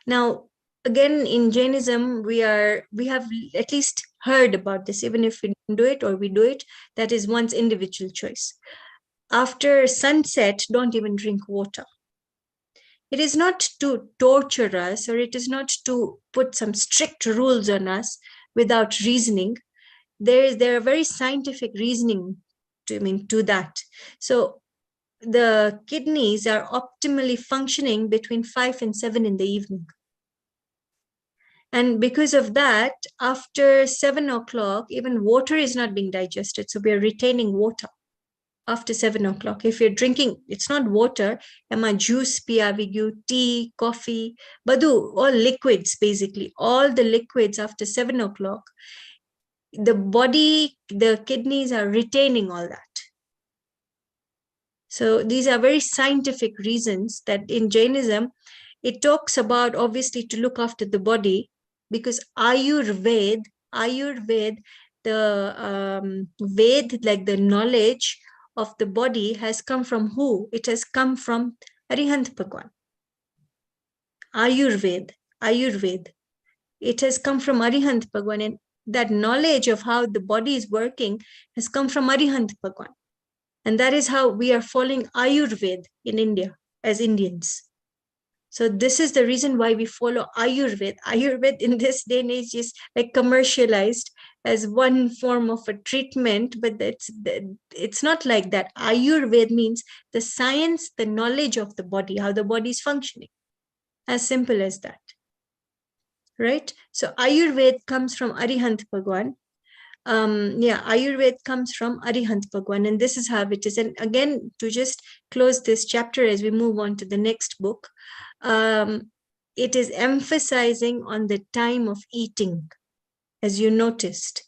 Now, again, in Jainism, we have at least heard about this, even if we don't do it or we do it, that is one's individual choice. After sunset, don't even drink water. It is not to torture us, or it is not to put some strict rules on us without reasoning. There are very scientific reasoning to that. So the kidneys are optimally functioning between 5 and 7 in the evening. And because of that, after 7 o'clock, even water is not being digested. So we are retaining water after 7 o'clock. If you're drinking, it's not water, juice, tea, coffee, badu, all liquids, basically, all the liquids after 7 o'clock, the body, the kidneys are retaining all that. So these are very scientific reasons that in Jainism, it talks about obviously to look after the body, because Ayurveda, the Ved, like the knowledge of the body, has come from who? It has come from Arihant Bhagwan. Ayurveda. It has come from Arihant Bhagwan, and that knowledge of how the body is working has come from Arihant Bhagwan. And that is how we are following Ayurveda in India as Indians. So this is the reason why we follow Ayurveda. Ayurveda in this day and age is like commercialized as one form of a treatment, but it's not like that. Ayurveda means the science, the knowledge of the body, how the body is functioning. As simple as that. Right? So Ayurveda comes from Arihant Bhagwan. Ayurveda comes from Arihant Bhagwan, and this is how it is. And again, to just close this chapter as we move on to the next book, it is emphasizing on the time of eating, as you noticed.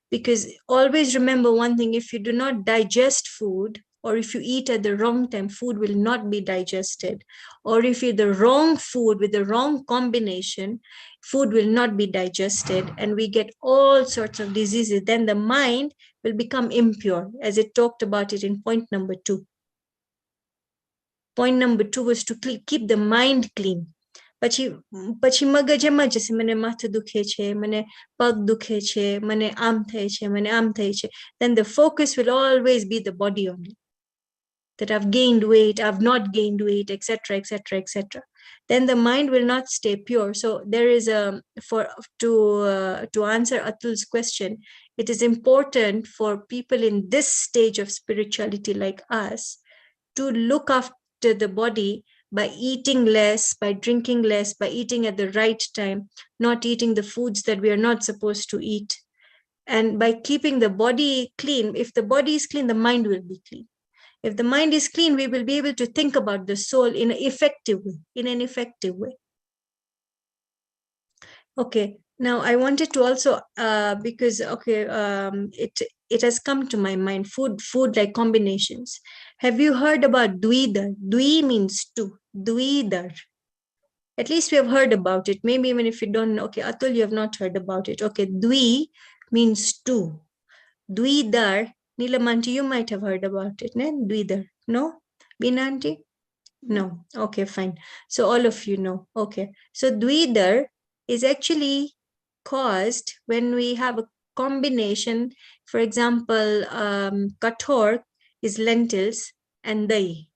Because always remember one thing, if you do not digest food, or if you eat at the wrong time, food will not be digested. Or if you eat the wrong food with the wrong combination, food will not be digested, and we get all sorts of diseases. Then the mind will become impure, as it talked about it in point number 2. Point number 2 was to keep the mind clean. પછી મગજમાં જશે, મને માથું દુખે છે, મને પગ દુખે છે, મને આમ થાય છે, મને આમ થાય છે. Then the focus will always be the body only. That I've gained weight, I've not gained weight, etc., etc., etc. Then the mind will not stay pure. So there is to answer Atul's question, it is important for people in this stage of spirituality like us to look after the body by eating less, by drinking less, by eating at the right time, not eating the foods that we are not supposed to eat, and by keeping the body clean. If the body is clean, the mind will be clean. If the mind is clean, we will be able to think about the soul in an effective way. Okay, now I wanted to also, because, it has come to my mind, food like combinations. Have you heard about Dvidar? Dvi means two, Dvidar. At least we have heard about it. Maybe even if you don't know, okay, Atul, you have not heard about it. Okay, dwi means two. Dvidar, Nilamanti, you might have heard about it. Ne? Dvidar. No? Binanti? No. Okay, fine. So all of you know. Okay. So Dvidar is actually caused when we have a combination. For example, kathor is lentils and dahi.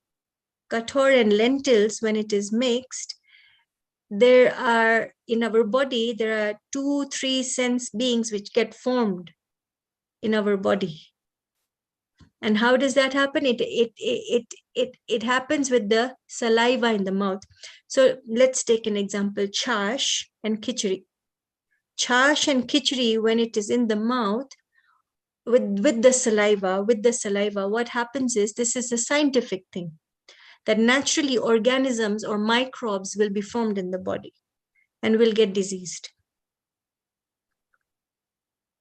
Kathor and lentils, when it is mixed, there are, in our body, there are 2-3 sense beings which get formed in our body. And how does that happen? It happens with the saliva in the mouth. So let's take an example, chash and khichdi. Chash and khichdi, when it is in the mouth, with the saliva, what happens is, this is a scientific thing, that naturally organisms or microbes will be formed in the body and will get diseased.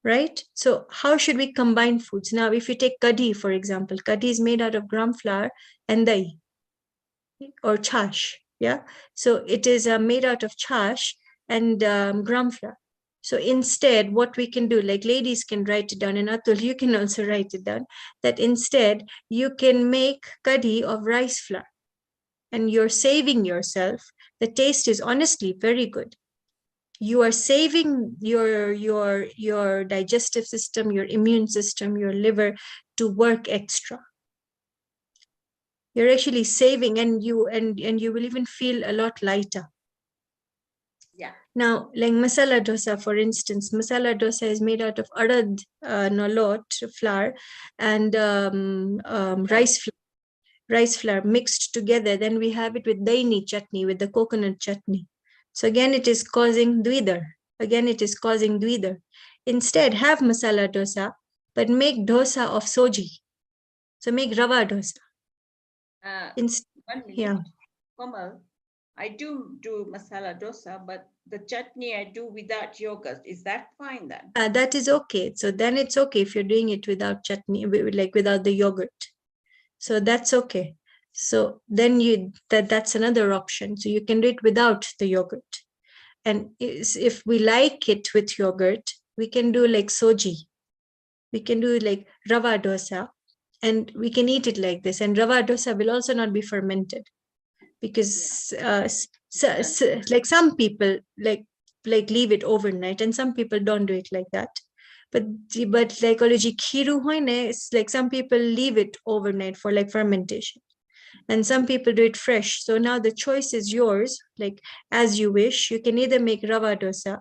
Right? So how should we combine foods? Now, if you take kadhi, for example, kadhi is made out of gram flour and dahi or chash. Yeah. So it is made out of chash and gram flour. So instead, what we can do, like ladies can write it down, and Atul, you can also write it down, that instead you can make kadhi of rice flour and you're saving yourself. The taste is honestly very good. You are saving your digestive system, your immune system, your liver to work extra. You're actually saving, and you will even feel a lot lighter. Yeah. Now, like masala dosa, for instance, masala dosa is made out of arad nolot flour and rice flour mixed together. Then we have it with daini chutney, with the coconut chutney. So again, it is causing dvidar. Instead, have masala dosa, but make dosa of soji. So make rava dosa. 1 minute. Yeah. Komal, I do masala dosa, but the chutney I do without yogurt. Is that fine then? That is okay. So then it's okay if you're doing it without chutney, like without the yogurt. So that's okay. So then that's another option. So you can do it without the yogurt. And if we like it with yogurt, we can do like soji. We can do like rava dosa, and we can eat it like this. And rava dosa will also not be fermented, because like some people like leave it overnight, and some people don't do it like that. But like khiru hoine, it's like some people leave it overnight for like fermentation, and some people do it fresh. So now the choice is yours, like as you wish. You can either make rava dosa,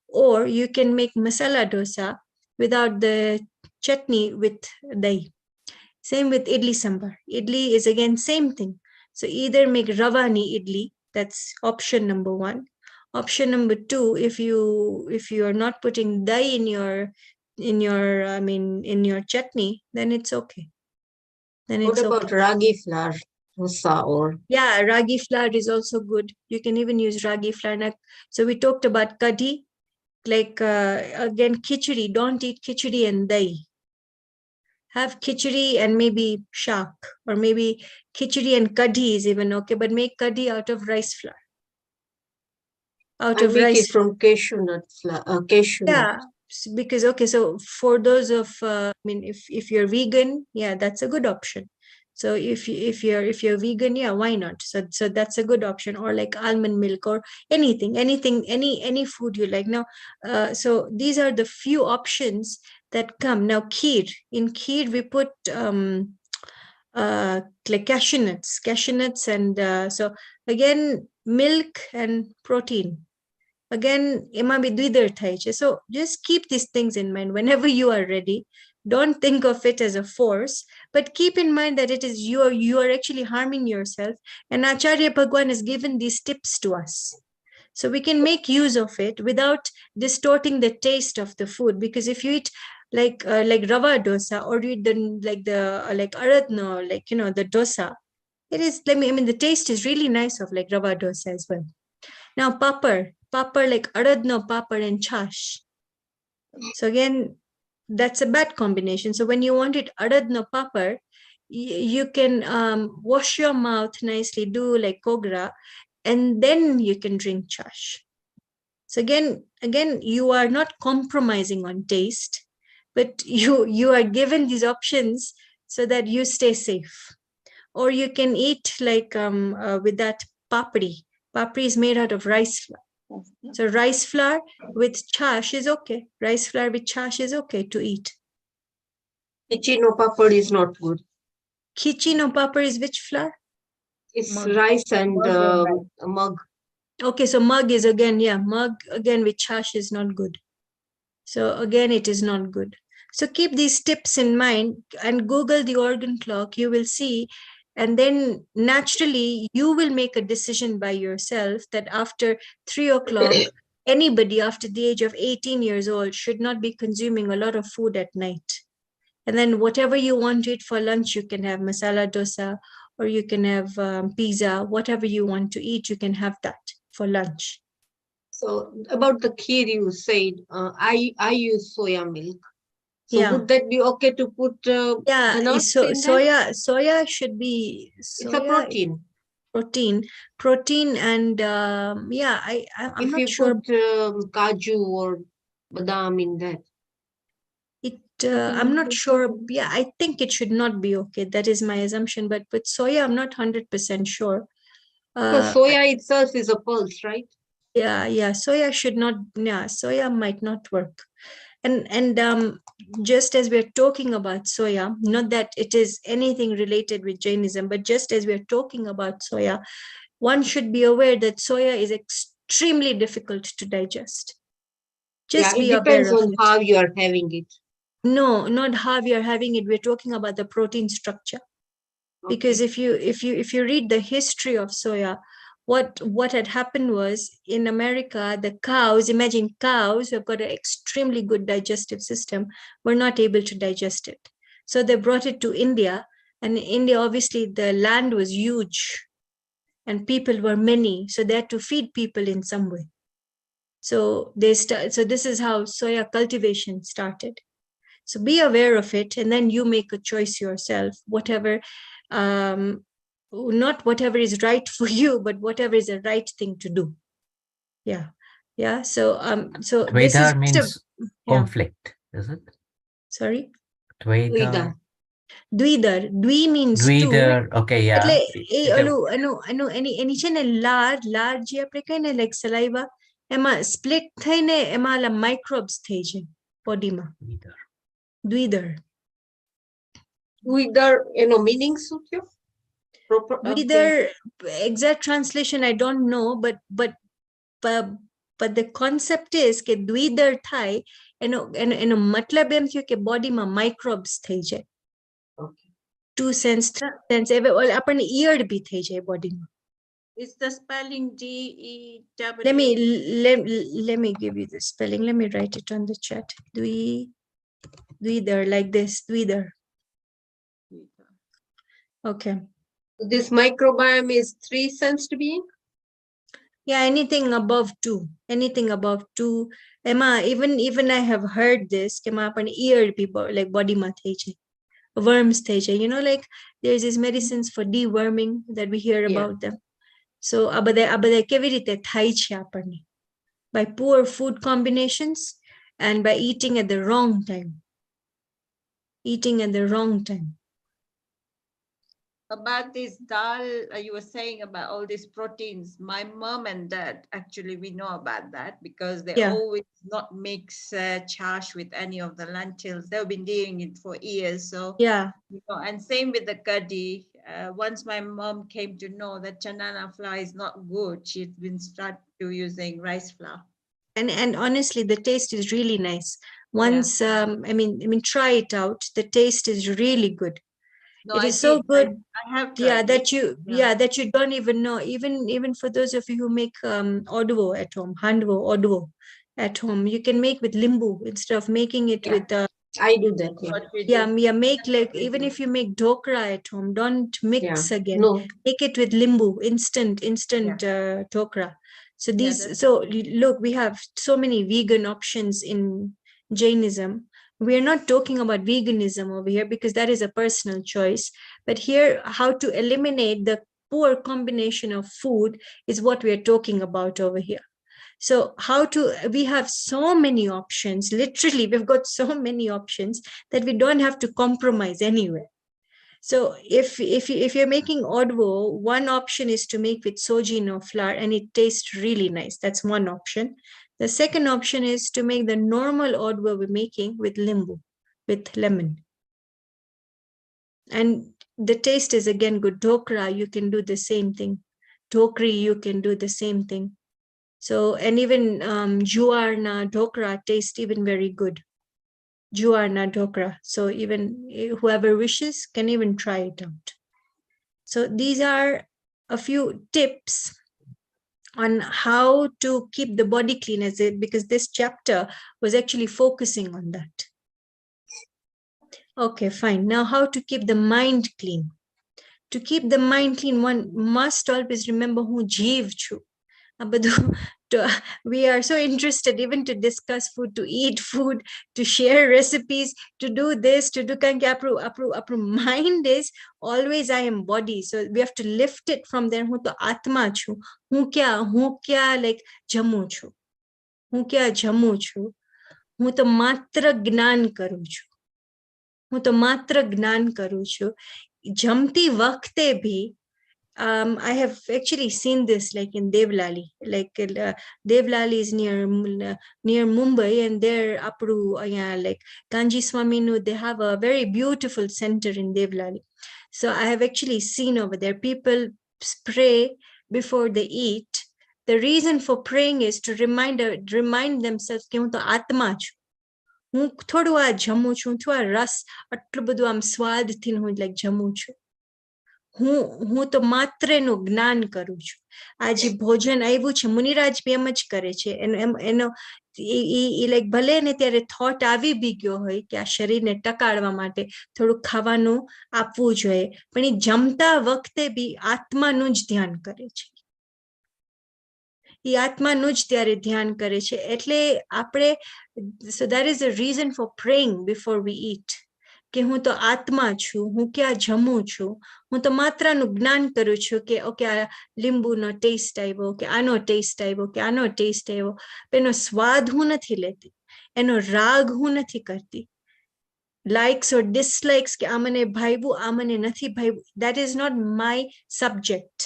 or you can make masala dosa without the chutney with dahi. Same with idli sambar. Idli is again same thing. So either make ravani idli, that's option number 1. Option number 2, if you are not putting dahi in your chutney, then it's okay. What about ragi flour dosa or? Yeah, ragi flour is also good. You can even use ragi flour. So we talked about kadhi, like again khichdi. Don't eat khichdi and dahi. Have khichdi and maybe shak, or maybe khichdi and kadhi is even okay, but make kadhi out of rice flour. Make it from cashew nut flour. Yeah, because okay, so for those of if you're vegan, yeah, that's a good option. So if you're vegan, yeah, why not? So that's a good option. Or like almond milk, or anything, any food you like. Now, so these are the few options that come. Now, kheer. In kheer, we put like cashew nuts, and so again, milk and protein. Again, એમાં બી દ્વિદર થાય છે. So just keep these things in mind whenever you are ready. Don't think of it as a force, but keep in mind that it is you are actually harming yourself, and Acharya Bhagwan has given these tips to us. So we can make use of it without distorting the taste of the food. Because if you eat like rava dosa, or you eat like aradno, like the dosa, it is, the taste is really nice of like rava dosa as well. Now, papad like aradno papad and chash. So again, that's a bad combination. So when you want it aradno papad, you can wash your mouth nicely, do like kogra, and then you can drink chash. So again, you are not compromising on taste, but you are given these options so that you stay safe. Or you can eat like with that papri. Papri is made out of rice flour. So rice flour with chash is okay. Rice flour with chash is okay to eat. Khichdi no papad is not good. Khichdi no papad is which flour? It's Mug. rice and Mug and rice. mug. Okay, so mug is again, yeah, mug again with chash is not good. So again, it is not good. So keep these tips in mind and Google the organ clock, you will see. And then naturally, you will make a decision by yourself that after 3 o'clock, anybody after the age of 18 years old should not be consuming a lot of food at night. And then whatever you want to eat for lunch, you can have masala dosa, or you can have pizza, whatever you want to eat, you can have that for lunch. So about the kheer, you said I use soya milk. So Yeah. would that be okay to put Yeah, the nuts so in that? soya should be It's a soya protein. protein, and yeah, I'm If not you sure. put kaju or badam in that. I'm not sure. Yeah, I think it should not be okay. That is my assumption. But with soya, I'm not 100% sure. Because soya itself is a pulse, right? Yeah, soya should not. Yeah, soya might not work. And just as we're talking about soya, not that it is anything related with Jainism, but just as we're talking about soya, one should be aware that soya is extremely difficult to digest. Just be aware depends of on it. how you are having it. No, not how we are having it. We're talking about the protein structure. Because if you read the history of soya, what had happened was in America, the cows, imagine cows who have got an extremely good digestive system, were not able to digest it. So they brought it to India, and in India, obviously, the land was huge and people were many. So they had to feed people in some way. So so this is how soya cultivation started. So be aware of it, and then you make a choice yourself, whatever, not whatever is right for you, but whatever is the right thing to do. Yeah. So this is Dvedar means conflict, is it? Sorry. Dvedar. Dvidar. Dvi means Dvidar. two. Okay, yeah. એની છે ને લાર જે આપણે કહીએ ને like saliva, એમાં split થઈને એમાં microbes થઈ જાય બોડીમાં. Dvidar. Dvidar, meaning sutyo? Dvidar, exact translation I don't know, but the concept is કે દ્વિદર થાય એનો મતલબ એમ થયો કે બોડીમાં માઇક્રોબ્સ થઈ જાય. 2 cents, 3 cents, આપણને ઈયળ બી થઈ જાય બોડીમાં. Is the spelling D-E-W? Let me give you the spelling. Let me write it on the chat. Dvidar, like this, Dvidar. Okay. This microbiome is 3 cents to be? Yeah, anything above 2. Anything above 2. Emma, even I have heard this. Kema apan ear people like body ma thai chai. Worms thai chai. You know, like there's these medicines for deworming that we hear about them. So abade kevi rite thai chai apanne. By poor food combinations and by eating at the wrong time. Eating at the wrong time. About this dal, you were saying about all these proteins. My mom and dad, actually, we know about that because they always not mix chash with any of the lentils. They've been doing it for years. So and same with the curry. Once my mom came to know that chanana flour is not good, she's been start to using rice flour. And honestly, the taste is really nice. Once, I mean, try it out. The taste is really good. No, it is so good. I have tried that you don't even know. Even for those of you who make odvo at home, handvo, odvo at home, you can make with limbu instead of making it with. I do that. Make like even if you make dhokra at home, don't mix again. No. Make it with limbu, instant dhokra. So so look, we have so many vegan options in Jainism. We are not talking about veganism over here because that is a personal choice. But here, how to eliminate poor combination of food is what we are talking about over here. So we have so many options, literally we've got so many options that we don't have to compromise anywhere. So if you're making odvo, one option is to make with soji no flour and it tastes really nice. That's one option. The second option is to make the normal odvo we're making with limbu, with lemon. And the taste is again good. Dhokra, you can do the same thing. Dhokri, you can do the same thing. So, and even juarna dhokra taste even very good. Juarna dhokra. So even whoever wishes can even try it out. So these are a few tips on how to keep the body clean, because this chapter was actually focusing on that. Okay, fine. Now how to keep the mind clean. To keep the mind clean, one must always remember who jeev chu. We are so interested even to discuss food, to eat food, to share recipes, to do this, to do apru mind is always I am body. So we have to lift it from there. Hu to atma chu. Hu kya like jamu chu. Hu kya jamu chu. Hu to matra gnan karu chu. Hu to matra gnan karu chu. Jamti vakhte bhi I have actually seen this like in Devlali, like Devlali is near Mumbai, and there apru like Kanji Swami nu, they have a very beautiful center in Devlali. So I have actually seen over there people pray before they eat. The reason for praying is to remind themselves કે હું તો આત્મા છું. હું થોડું આ જમું છું, થોડું આ રસ આટલું બધું આમ સ્વાદથી હું like જમું છું. હું તો માત્ર એનું જ્ઞાન કરું છું. આ જે ભોજન આવ્યું છે, મુનિરાજ બી એમ જ કરે છે. એનો લાઈક ભલે ને ત્યારે થોટ આવી બી ગયો હોય કે આ શરીરને ટકાડવા માટે થોડું ખાવાનું આપવું જોઈએ, પણ એ જમતા વખતે બી આત્માનું જ ધ્યાન કરે છે. એ આત્માનું જ ત્યારે ध्यान કરે છે. એટલે આપણે, so that is the reason for praying before we eat. કે હું તો આત્મા છું, હું ક્યાં જમું છું, હું તો માત્રાનું જ્ઞાન કરું છું કે ઓકે આ લીંબુનો ટેસ્ટ આવ્યો, કે આનો ટેસ્ટ આવ્યો, કે આનો ટેસ્ટ આવ્યો. એનો સ્વાદ હું નથી લેતી, એનો રાગ હું નથી કરતી. Likes or dislikes કે આ મને ભાવ્યું, આ મને નથી ભાવ્યું, that is not my subject.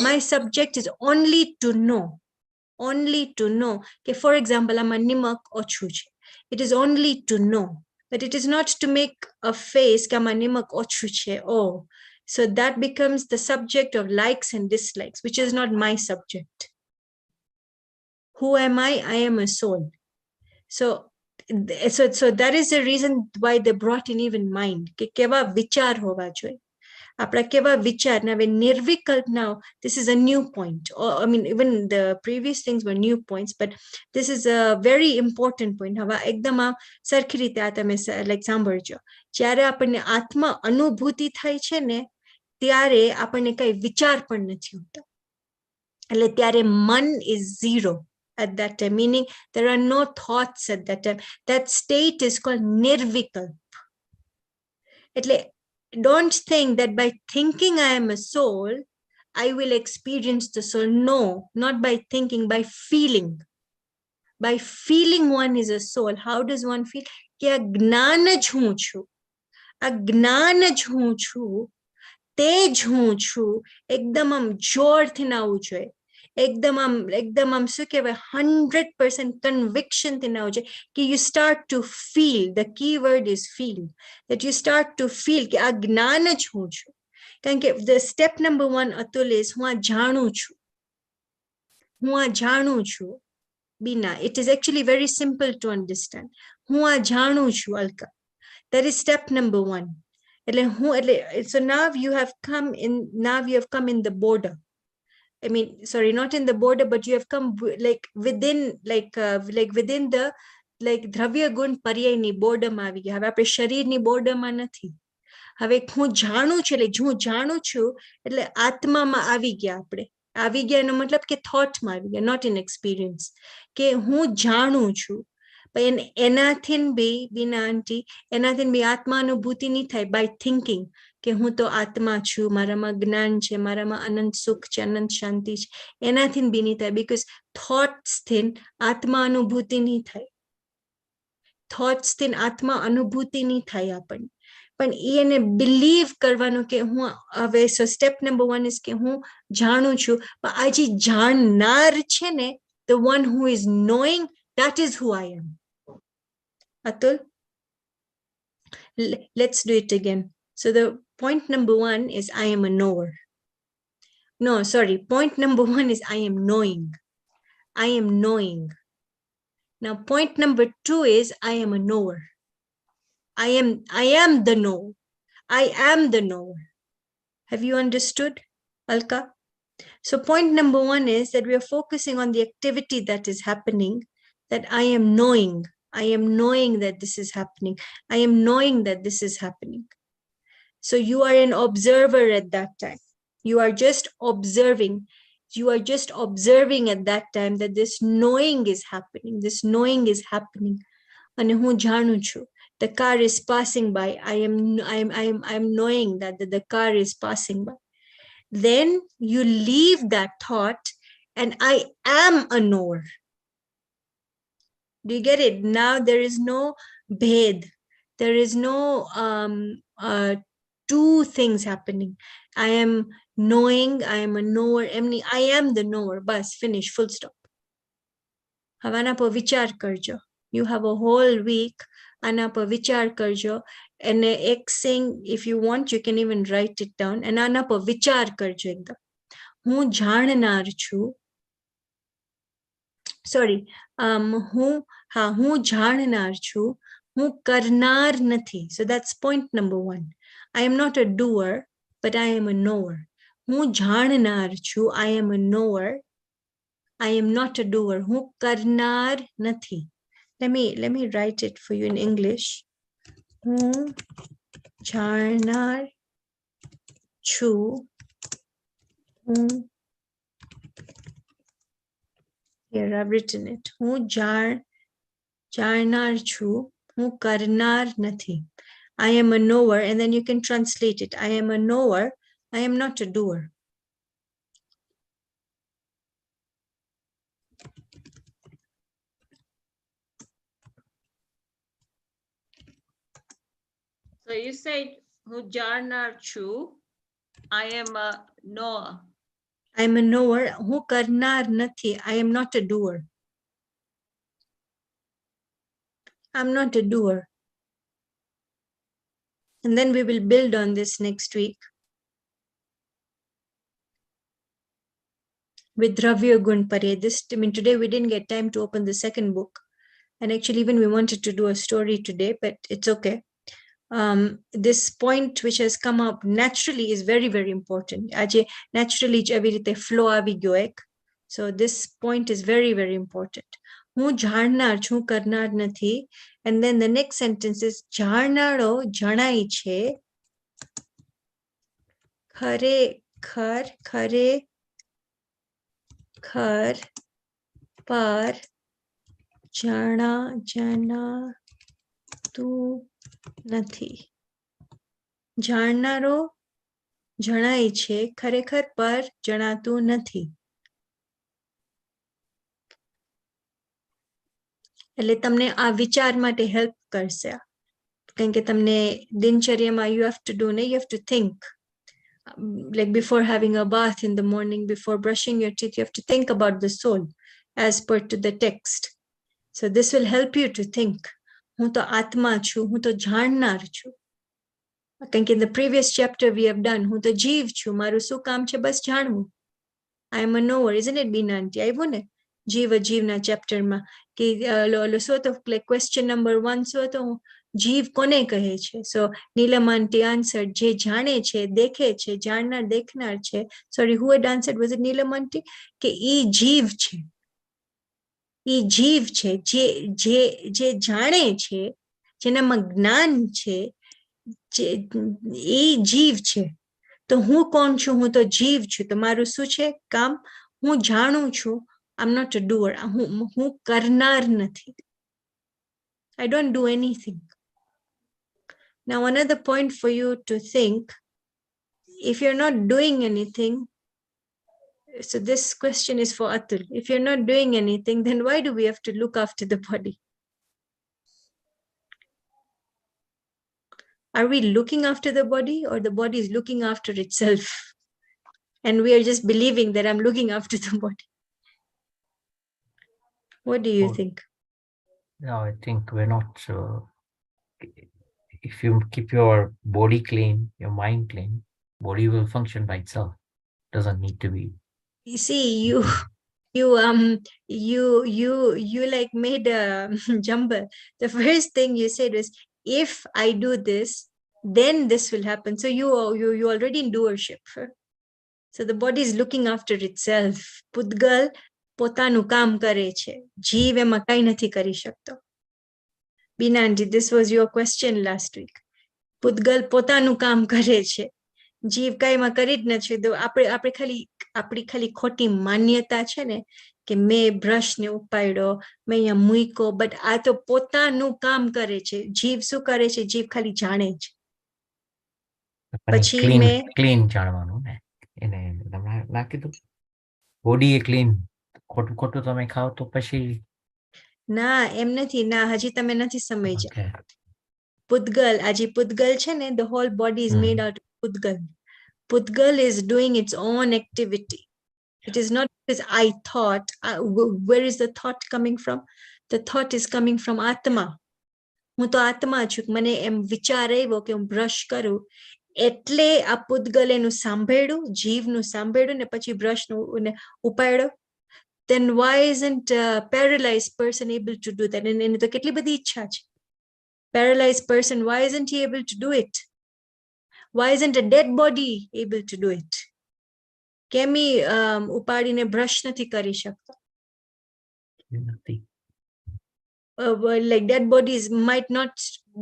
My subject is only to know. Only to know. કે for example આમાં નિમક ઓછું છે. It is only to know. But it is not to make a face, kama nimak ochu che, oh. So that becomes the subject of likes and dislikes, which is not my subject. Who am I? I am a soul. So that is the reason why they brought in even mind. Ke keva vichar hova joye. Apna keva vichar. Now when nirvikalp now, this is a new point. Or, I mean, even the previous things were new points, but this is a very important point. Hava ekdam સરખી રીતે આ તમે like સાંભળજો. જ્યારે આપણને આત્મા અનુભૂતિ થાય છે ને, ત્યારે આપણને કઈ વિચાર પણ નથી હોતા. એટલે ત્યારે મન is zero at that time, meaning there are no thoughts at that time. That state is called nirvikalp. એટલે don't think that by thinking I am a soul, I will experience the soul. No, not by thinking, by feeling. By feeling one is a soul. How does one feel? કે આ જ્ઞાન જ હું છું. આ જ્ઞાન જ હું છું. તે જ હું છું. એકદમ આમ જોરથી ના આવવું જોઈએ. એકદમ આમ શું કહેવાય 100% conviction થી ના આવવું જોઈએ. કે you start to feel. The key word is feel. That you start to feel કે આ જ્ઞાન જ હું છું. કારણ કે the step number 1 Atul is હું આ જાણું છું. હું આ જાણું છું. Bina, it is actually very simple to understand. હું આ જાણું છું Alka. That is step number 1. So now you have come in the border. I mean, sorry, not in the border, but you have come like within within the like દ્રવ્ય ગુણ પર્યાયની બોર્ડરમાં આવી ગયા. હવે આપણે શરીરની બોર્ડરમાં નથી. હવે હું જાણું છું, એટલે હું જાણું છું એટલે આત્મામાં આવી ગયા આપણે. આવી ગયા એનો મતલબ કે થોટમાં આવી ગયા, not in experience. કે હું જાણું છું. પણ એનાથી બી બીના આંટી એનાથી બી આત્માનુભૂતિ નહીં થાય by thinking કે હું તો આત્મા છું, મારામાં જ્ઞાન છે, મારામાં અનંત સુખ છે, અનંત શાંતિ છે, એનાથી બી નહીં થાય. બીકોઝ થોટ્સ થી આત્મા અનુભૂતિ નહીં થાય. થોટ્સ થી આત્મા અનુભૂતિ નહીં થાય આપણને. પણ એને બિલીવ કરવાનું કે હું હવે સો સ્ટેપ નંબર 1 ઇઝ કે હું જાણું છું, પણ આ જે જાણનાર છે ને, the one who is knowing, that is who I am. Atul, let's do it again. So the point number 1 is I am a knower. No, sorry. Point number 1 is I am knowing. I am knowing. Now, point number 2 is I am a knower. I am the knower. I am the knower. Have you understood, Alka? So point number 1 is that we are focusing on the activity that is happening, that I am knowing. I am knowing that this is happening. I am knowing that this is happening. So you are an observer at that time. You are just observing. You are just observing at that time that this knowing is happening. This knowing is happening. And hu janu chu. The car is passing by. I am knowing that the car is passing by. Then you leave that thought and I am a knower. Do you get it? Now there is no bhed. There is no two things happening. I am knowing, I am a knower. I am the knower. Bas, finish, full stop. Havana po vichar karjo. You have a whole week. Ana po vichar karjo. And ek saying, if you want, you can even write it down. And ana po vichar karjo ekdam. Hu jaણનાર છું. Sorry. હું જાણનાર છું. હું કરનાર નથી. So that's point number 1. I am not a doer, but I am a knower. હું જાણનાર છું. I am a knower. I am not a doer. હું કરનાર નથી. Let me write it for you in English. હું જાણનાર છું. હું Here I've written it. હું જાણનાર છું. હું કરનાર નથી. I am a knower, and then you can translate it. I am a knower. I am not a doer. So you said hu janar chu. I am a knower. I am a knower. હું કરનાર નથી. I am not a doer. I'm not a doer. And then we will build on this next week with Dravya Gun Pare. Today we didn't get time to open the second book. And actually even we wanted to do a story today, but it's okay. This point which has come up naturally is very, very important. Aje naturally evi rite flow avi gyo ek. So this point is very, very important. હું જાણનાર છું, કરનાર નથી. And then the next sentence is જાણનારો જણાય છે. ખરેખર પર જણાતું નથી. જાણનારો જણાય છે, ખરેખર પર જણાતું નથી. એટલે તમને આ વિચાર માટે હેલ્પ કરશે. કારણ કે તમને દિનચર્યામાં you have to do, you have to think. Like before having a bath in the morning, before brushing your teeth, you have to think about the soul as per to the text. So this will help you to think. હું તો આત્મા છું, હું તો જાણનાર છું. કારણ કે in the previous chapter we have done, હું તો જીવ છું, મારું શું કામ છે? બસ જાણવું. I am a knower, isn't it, Bina aunty? આવ્યું ને જીવ અજીવના ચેપ્ટરમાં કે સો તો question number 1 સો તો જીવ કોને કહે છે? So નીલમ aunty answered, જે જાણે છે, દેખે છે, જાણનાર દેખનાર છે. Sorry, who had answered? Was it Neelam aunty? કે ઈ જીવ છે. ઈ જીવ છે, જે જાણે છે, જેનામાં જ્ઞાન છે, ઈ જીવ છે. તો હું કોણ છું? હું તો જીવ છું. તો મારું શું છે કામ? હું જાણું છું. I'm not a doer. હું કરનાર નથી. I don't do anything. Now, another point for you to think, if you're not doing anything, so this question is for Atul. If you're not doing anything, then why do we have to look after the body? Are we looking after the body, or the body is looking after itself? And we are just believing that I'm looking after the body. What do you Well, think? No, I think we're not. If you keep your body clean, your mind clean, body will function by itself. Doesn't need to be. You see, you like made a jumble. The first thing you said was, if I do this, then this will happen. So you already in doership. So the body is looking after itself. Pudgal પોતાનું કામ કરે છે. જીવ એમાં કઈ નથી કરી શકતો. Binanji, this was your question last week. Pudgal પોતાનું કામ કરે છે. જીવ કઈમાં કરી જ નથી. આપણે ખાલી ખોટી માન્યતા છે ને, કે મેં બ્રશ ને ઉપાડ્યો, મેં અહીંયા મૂક્યો, બટ આ તો પોતાનું કામ કરે છે. જીવ શું કરે છે? જીવ ખાલી જાણે છે. પછી મેં ક્લીન જાણવાનું ને, એને ના કીધું બોડી એ ક્લીન, ખોટું ખોટું તમે ખાઓ તો પછી ના, એમ નથી. ના, હજી તમે નથી સમજ્યા. Pudgal, Aji Pudgal છે ને, the whole body is made out of Pudgal. Pudgal is doing its own activity. It is not because I thought. Where is the thought coming from? The thought is coming from Atma. હું તો આત્મા છું. મને એમ વિચાર આવ્યો કે હું brush કરું, એટલે આ પુદ્ગલ એનું સાંભળ્યું, જીવનું સાંભળ્યું ને પછી બ્રશનું ઉપાડ્યો. Then why isn't a paralyzed person able to do that? એને તો કેટલી બધી ઇચ્છા છે. Paralyzed person, why isn't he able to do it? Why isn't a dead body able to do it? કેમી ઉપાડીને બ્રશ નથી કરી શકતા? Like dead bodies might not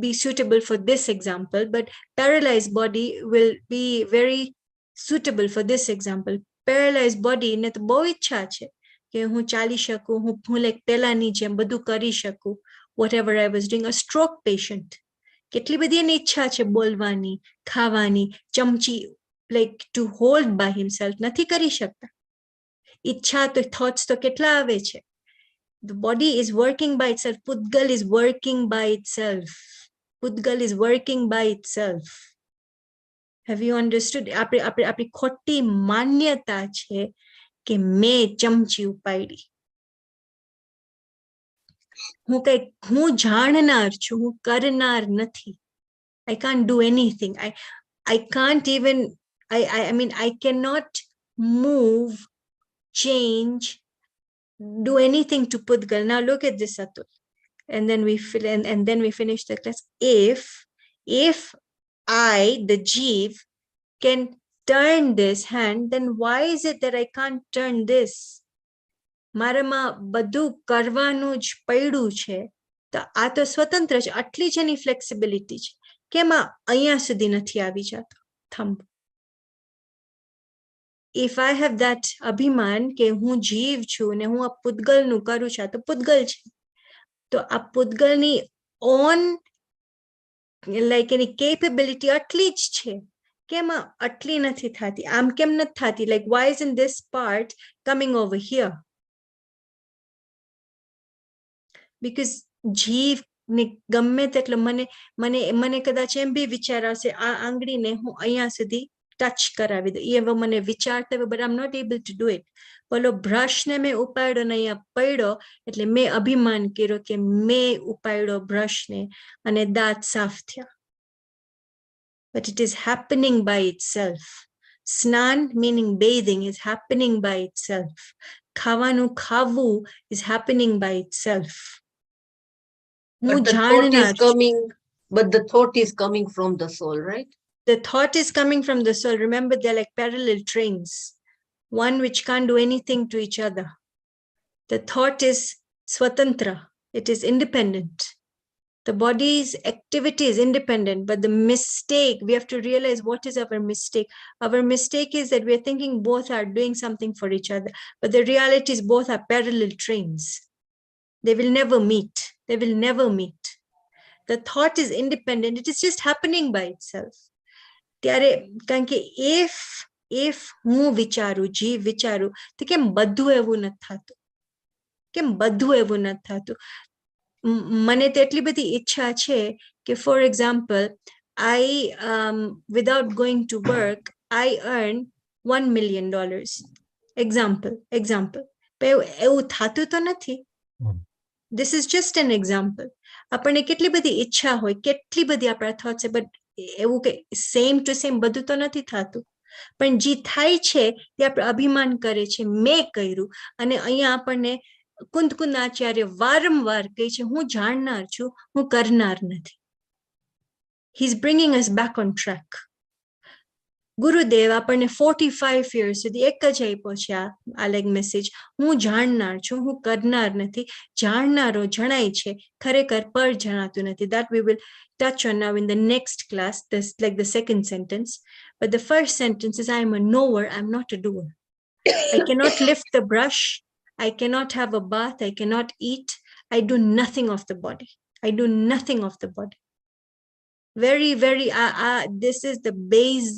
be suitable for this example, but paralyzed body will be very suitable for this example. Paralyzed body ને તો બહુ ઇચ્છા છે કે હું ચાલી શકું, હું like પહેલાની જેમ બધું કરી શકું, whatever I was doing. A stroke patient, કેટલી બધી એની ઇચ્છા છે બોલવાની, ખાવાની, ચમચી, like to hold by himself, નથી કરી શકતા. ઇચ્છા તો thoughts તો કેટલા આવે છે. The body is working by itself. Pudgal is working by itself. Pudgal is working by itself. Have you understood? આપણી ખોટી માન્યતા છે કે મેં ચમચી ઉપાડી. હું જાણનાર છું, હું કરનાર નથી. I can't do anything. I can't even, I mean, I cannot move, change, do anything to Pudgal. Now look at this, Atul. And then we finish the class. If I, the Jeev, can turn this hand, then why is it that I can't turn this? મારામાં બધું કરવાનું જ પડ્યું છે. તો આ તો સ્વતંત્ર છે. આટલી જ એની ફ્લેક્સિબિલિટી છે. કેમ અહીંયા સુધી નથી આવી જાતો? થંભ. If I have that અભિમાન કે હું જીવ છું ને હું આ પુદ્ગલનું કરું છું, તો પુદ્ગલ છે. તો આ પુદ્ગલની ઓન like એની કેપેબિલિટી આટલી જ છે. કેમ આટલી નથી થતી? આમ કેમ નથી થતી? Like why isn't this part coming over here? Because જીવ ને ગમે તેટલો મને કદાચ એમ બી વિચાર આવશે, આ આંગળીને હું અહીંયા સુધી ટચ કરાવી દઉં. એ હવે મને વિચારતા હોય, but I'm not able to do it. પેલો બ્રશને મેં ઉપાડ્યો ને અહીંયા પડ્યો, એટલે મેં અભિમાન કર્યો કે મેં ઉપાડ્યો બ્રશને અને દાંત સાફ થયા. But it is happening by itself. Snan, meaning bathing, is happening by itself. Khawanu khavu is happening by itself. But the thought is coming from the soul, right? The thought is coming from the soul. Remember, they're like parallel trains, one which can't do anything to each other. The thought is swatantra. It is independent. The body's activity is independent, but the mistake, we have to realize what is our mistake. Our mistake is that we are thinking both are doing something for each other, but the reality is both are parallel trains. They will never meet. They will never meet. The thought is independent. It is just happening by itself. ત્યારે કારણ કે if હું વિચારું, જીવ વિચારું, તો કેમ બધું એવું નથી થતું? કેમ બધું એવું નથી થતું? મને તો એટલી બધી ઈચ્છા છે કે for example without going to work I earn $1 million. example એવું થતું તો નથી. This is just an example. આપણને કેટલી બધી ઈચ્છા હોય, કેટલી બધી આપણા થોટ્સ છે, બટ એવું કે સેમ ટુ સેમ બધું તો નથી થતું. પણ જે થાય છે તે આપણે અભિમાન કરે છે, મેં કર્યું. અને અહીંયા આપણને કુંદ આચાર્ય વારંવાર કહે છે, હું જાણનાર છું, હું કરનાર નથી. He is bringing us back on track. ગુરુદેવ આપણને 45 years સુધી એક જ આપ્યો છે આ લાઈક મેસેજ, હું જાણનાર છું, હું કરનાર નથી. જાણનારો જણાય છે, ખરેખર પર જણાતું નથી. That we will touch on now in the next class, this like the second sentence. But the first sentence is, I am a knower, I am not a doer. I cannot lift the brush, I cannot have a bath, I cannot eat, I do nothing of the body. I do nothing of the body. Very, very, this is the base,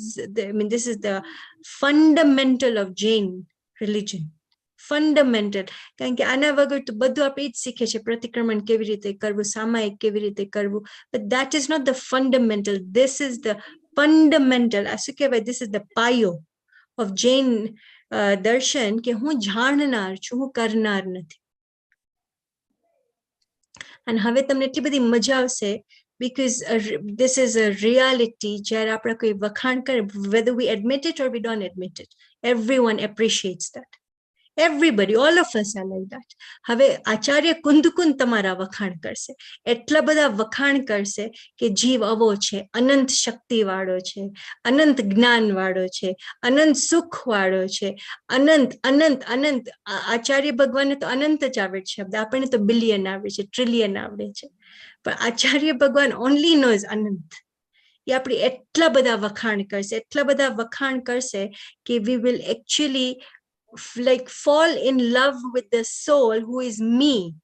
this is the fundamental of Jain religion. Fundamental. કારણ કે આના વગર તો બધું આપણે જ શીખે છે, પ્રતિક્રમણ કેવી રીતે કરવું, સામાયિક કેવી રીતે કરવું. But that is not the fundamental. This is the fundamental. આ શું કહેવાય? This is the payo of Jain દર્શન, કે હું જાણનાર છું, હું કરનાર નથી. અને હવે તમને એટલી બધી મજા આવશે, because this is a reality. જ્યારે આપણે કોઈ વખાણ કરે, whether we admit it or we don't admit it, everyone appreciates that. Everybody, all of us are like that. હવે આચાર્ય કુંદ તમારા વખાણ કરશે, એટલા બધા વખાણ કરશે કે જીવ આવો છે, અનંત શક્તિ વાળો છે, અનંત જ્ઞાન વાળો છે, અનંત સુખ વાળો છે, અનંત અનંત અનંત. આચાર્ય ભગવાનને તો અનંત જ આવડે છે શબ્દ, આપણને તો બિલિયન આવડે છે, ટ્રિલિયન આવડે છે, પણ આચાર્ય ભગવાન only knows અનંત. એ આપણી એટલા બધા વખાણ કરશે, એટલા બધા વખાણ કરશે કે we will actually like fall in love with the soul who is me.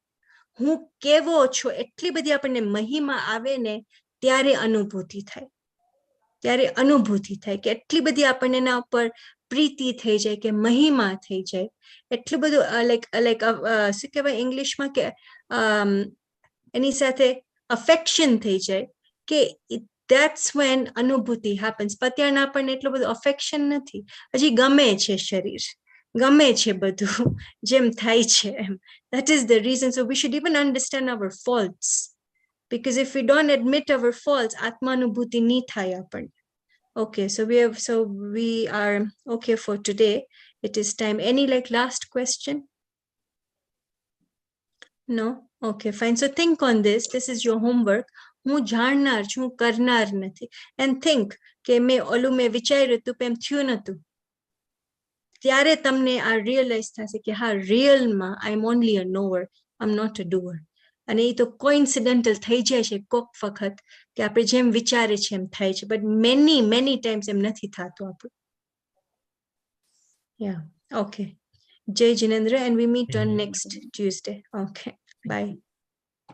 હું કેવો છું, એટલી બધી આપણને મહિમા આવે ને, ત્યારે અનુભૂતિ થાય. ત્યારે અનુભૂતિ થાય કે એટલી બધી આપણને એના ઉપર પ્રીતિ થઈ જાય, કે મહિમા થઈ જાય. એટલું બધું લાઈક શું કહેવાય ઇંગ્લિશમાં, કે એની સાથે અફેક્શન થઈ જાય, કે that's when અનુભૂતિ happens. અત્યારના આપણને એટલું બધું અફેક્શન નથી, હજી ગમે છે શરીર, ગમે છે બધું જેમ થાય છે એમ. That is the reason. So we should even understand our faults, because if we don't admit our faults, atmanubhuti ni thaya આપણને. Okay, so we are okay for today. It is time. Any like last question? No? Okay, fine. So think on this. This is your homework. હું જાણનાર છું, હું કરનાર નથી. And think કે મેં વિચાર્યું હતું, એમ થયું નતું. ત્યારે તમને આ રિયલાઇઝ થશે કે હા, રિયલમાં I am only a knower, I am not a doer. અને એ તો કોઇન્સિડન્ટલ થઈ જાય છે કોક વખત, કે આપણે જેમ વિચારે છે એમ થાય છે, બટ મેની ટાઈમ્સ એમ નથી થતું આપણું. Yeah, okay. Jai Jinendra, and we meet on next Tuesday. Okay, bye.